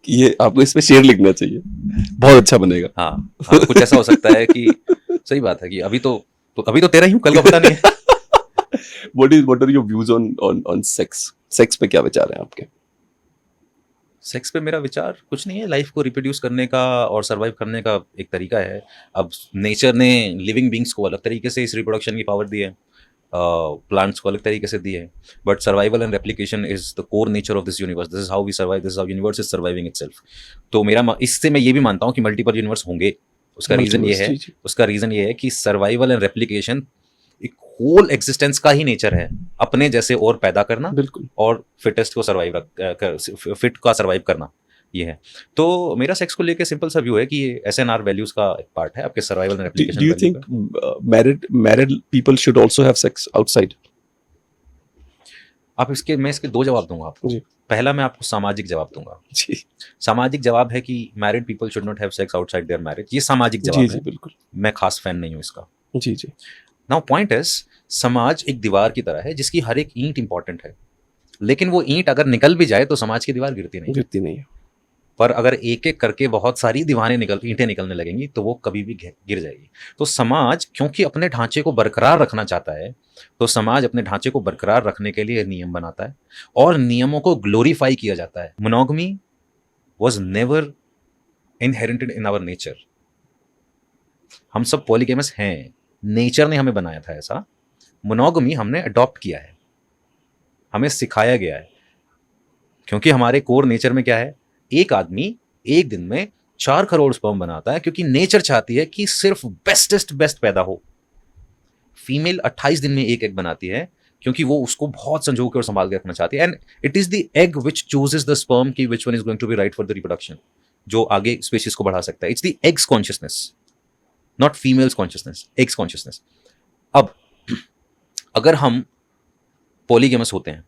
Speaker 3: ये आपको इस पे शेर लिखना चाहिए, बहुत अच्छा बनेगा।
Speaker 1: हाँ, कुछ ऐसा हो सकता है कि सही बात है कि अभी तो तेरा ही हूँ, कल का पता नहीं है।
Speaker 3: What are your views on sex? Sex पे क्या विचार हैं आपके?
Speaker 1: सेक्स पे मेरा विचार कुछ नहीं है, लाइफ को रिप्रोड्यूस करने का और सरवाइव करने का एक तरीका है। अब नेचर ने लिविंग बींग्स को अलग तरीके से इस रिप्रोडक्शन की पावर दी है, प्लांट्स को अलग तरीके से दी है, but survival and replication is the core nature of this universe. This is how we survive, this is how universe is surviving itself. तो इससे मैं ये भी मानता हूँ कि मल्टीपल यूनिवर्स होंगे। उसका रीजन ये है कि सर्वाइवल एंड रेप्लिकेशन एक होल एग्जिस्टेंस का ही नेचर है, अपने जैसे और पैदा करना,
Speaker 3: बिल्कुल,
Speaker 1: और फिटेस्ट को फिट का सर्वाइव करना, ये है। तो मेरा सेक्स को लेके सिंपल सा व्यू है कि ये SNR वैल्यूज का एक पार्ट है, आपके survival and replication.
Speaker 3: Do you think married people should also have sex outside?
Speaker 1: मैं इसके दो जवाब दूंगा आपको। पहला मैं आपको सामाजिक जवाब दूंगा।
Speaker 3: जी,
Speaker 1: सामाजिक जवाब है कि married people should not have sex outside there marriage. ये सामाजिक जवाब है,
Speaker 3: बिल्कुल।
Speaker 1: मैं खास फैन नहीं हूँ इसका।
Speaker 3: जी।
Speaker 1: नाउ पॉइंट इज, समाज एक दीवार की तरह है जिसकी हर एक ईंट इंपॉर्टेंट है, लेकिन वो ईंट अगर निकल भी जाए तो समाज की दीवार गिरती नहीं है। पर अगर एक एक करके बहुत सारी ईंटें निकलने लगेंगी तो वो कभी भी गिर जाएगी। तो समाज क्योंकि अपने ढांचे को बरकरार रखना चाहता है, तो समाज अपने ढांचे को बरकरार रखने के लिए नियम बनाता है, और नियमों को ग्लोरीफाई किया जाता है। Monogamy was never inherented in our nature. हम सब पॉलीगैमस हैं, नेचर ने हमें बनाया था ऐसा। मोनोगमी हमने अडॉप्ट किया है, हमें सिखाया गया है, क्योंकि हमारे कोर नेचर में क्या है, एक आदमी एक दिन में 4 करोड़ स्पर्म बनाता है, क्योंकि नेचर चाहती है कि सिर्फ बेस्ट पैदा हो। फीमेल 28 दिन में एक एग बनाती है, क्योंकि वो उसको बहुत संजो के और संभाल के रखना चाहती है। And it is the egg which chooses the sperm की which one is going to be right for the reproduction, जो आगे स्पीशीज को बढ़ा सकता है। It's the egg's consciousness, not female's consciousness, egg's consciousness. अब अगर हम पॉलीगैमस होते हैं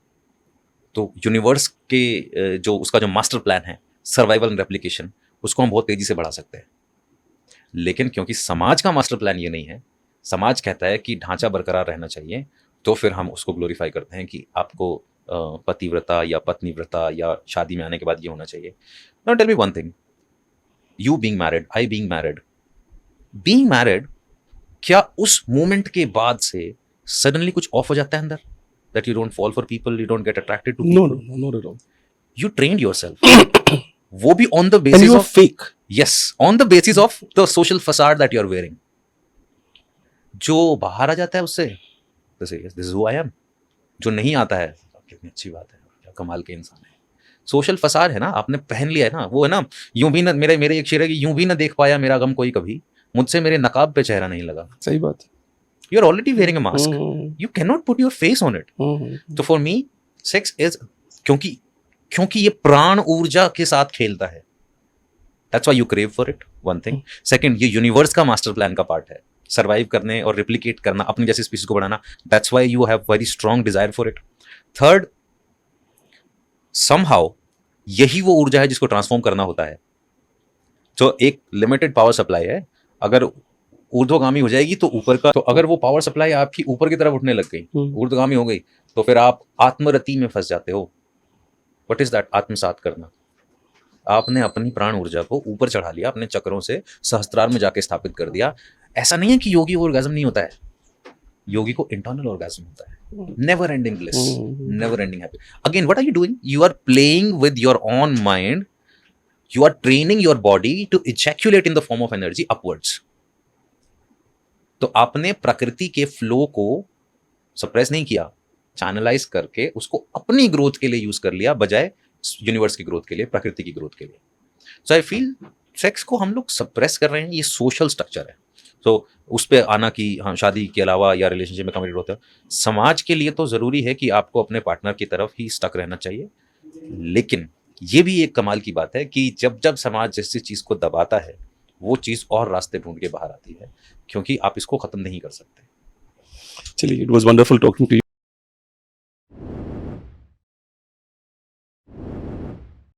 Speaker 1: तो यूनिवर्स के जो उसका जो मास्टर प्लान है, सर्वाइवल एंड रेप्लिकेशन, उसको हम बहुत तेजी से बढ़ा सकते हैं। लेकिन क्योंकि समाज का मास्टर प्लान ये नहीं है, समाज कहता है कि ढांचा बरकरार रहना चाहिए, तो फिर हम उसको ग्लोरीफाई करते हैं कि आपको पतिव्रता या पत्नीव्रता या शादी में आने के बाद ये होना चाहिए। Now tell me one thing, you being married, I being married, क्या उस मोमेंट के बाद से सडनली कुछ ऑफ हो जाता है अंदर? That you don't fall for people, you don't get attracted to people.
Speaker 3: No, not at all.
Speaker 1: You trained yourself. वो भी on the basis
Speaker 3: and you are
Speaker 1: of
Speaker 3: fake.
Speaker 1: Yes, on the basis of the social facade that you are wearing. जो बाहर आ जाता है उससे this is who I am, जो नहीं आता है कितनी अच्छी बात है, क्या कमाल के इंसान है। सोशल फसाद है ना, आपने पहन लिया है ना, वो है ना, यूं भी ना, मेरे एक शेर है कि यूं भी ना देख पाया मेरा गम कोई कभी, मुझसे मेरे नकाब पे चेहरा नहीं लगा।
Speaker 3: सही बात।
Speaker 1: You are already wearing a mask, you can not put your face on it. तो फॉर मी सेक्स इज, क्योंकि ये प्राण ऊर्जा के साथ खेलता है, that's why you crave for it, one thing. Second, ये यूनिवर्स का मास्टर प्लान का पार्ट है, सर्वाइव करने और रिप्लिकेट करना, अपनी जैसी स्पीसीज को बढ़ाना, that's why you have very strong desire for it. Third, somehow यही वो ऊर्जा है जिसको ट्रांसफॉर्म करना होता है। जो एक लिमिटेड पावर सप्लाई है, अगर ऊर्ध्वगामी हो जाएगी तो ऊपर का, तो अगर वो पावर सप्लाई आपकी ऊपर की तरफ उठने लग गई, ऊर्ध्वगामी हो गई, तो फिर आप आत्मरति में फंस जाते हो। What is that? आत्मसात करना। आपने अपनी प्राण ऊर्जा को ऊपर चढ़ा लिया, अपने चक्रों से सहस्त्रार में जाके स्थापित कर दिया। ऐसा नहीं है कि योगी को ऑर्गेज्म नहीं होता है, योगी को इंटरनल ऑर्गेज्म होता है, never ending bliss, never ending happy. Again what are you doing? You are playing with your own mind, you are training your body to ejaculate in the form of energy upwards. तो आपने प्रकृति के flow को suppress नहीं किया, channelise करके उसको अपनी ग्रोथ के लिए यूज कर लिया, बजाय यूनिवर्स की ग्रोथ के लिए, प्रकृति की ग्रोथ के लिए। सो आई फील सेक्स को हम लोग सप्रेस कर रहे हैं, ये सोशल स्ट्रक्चर है। तो उस पर आना कि हाँ शादी के अलावा या रिलेशनशिप में कमिटेड होता है, समाज के लिए तो जरूरी है कि आपको अपने पार्टनर की तरफ ही स्टक रहना चाहिए। लेकिन ये भी एक कमाल की बात है कि जब जब समाज जिस चीज को दबाता है, वो चीज और रास्ते ढूंढ के बाहर आती है, क्योंकि आप इसको खत्म नहीं कर सकते।
Speaker 3: चलिए, it was wonderful talking to you.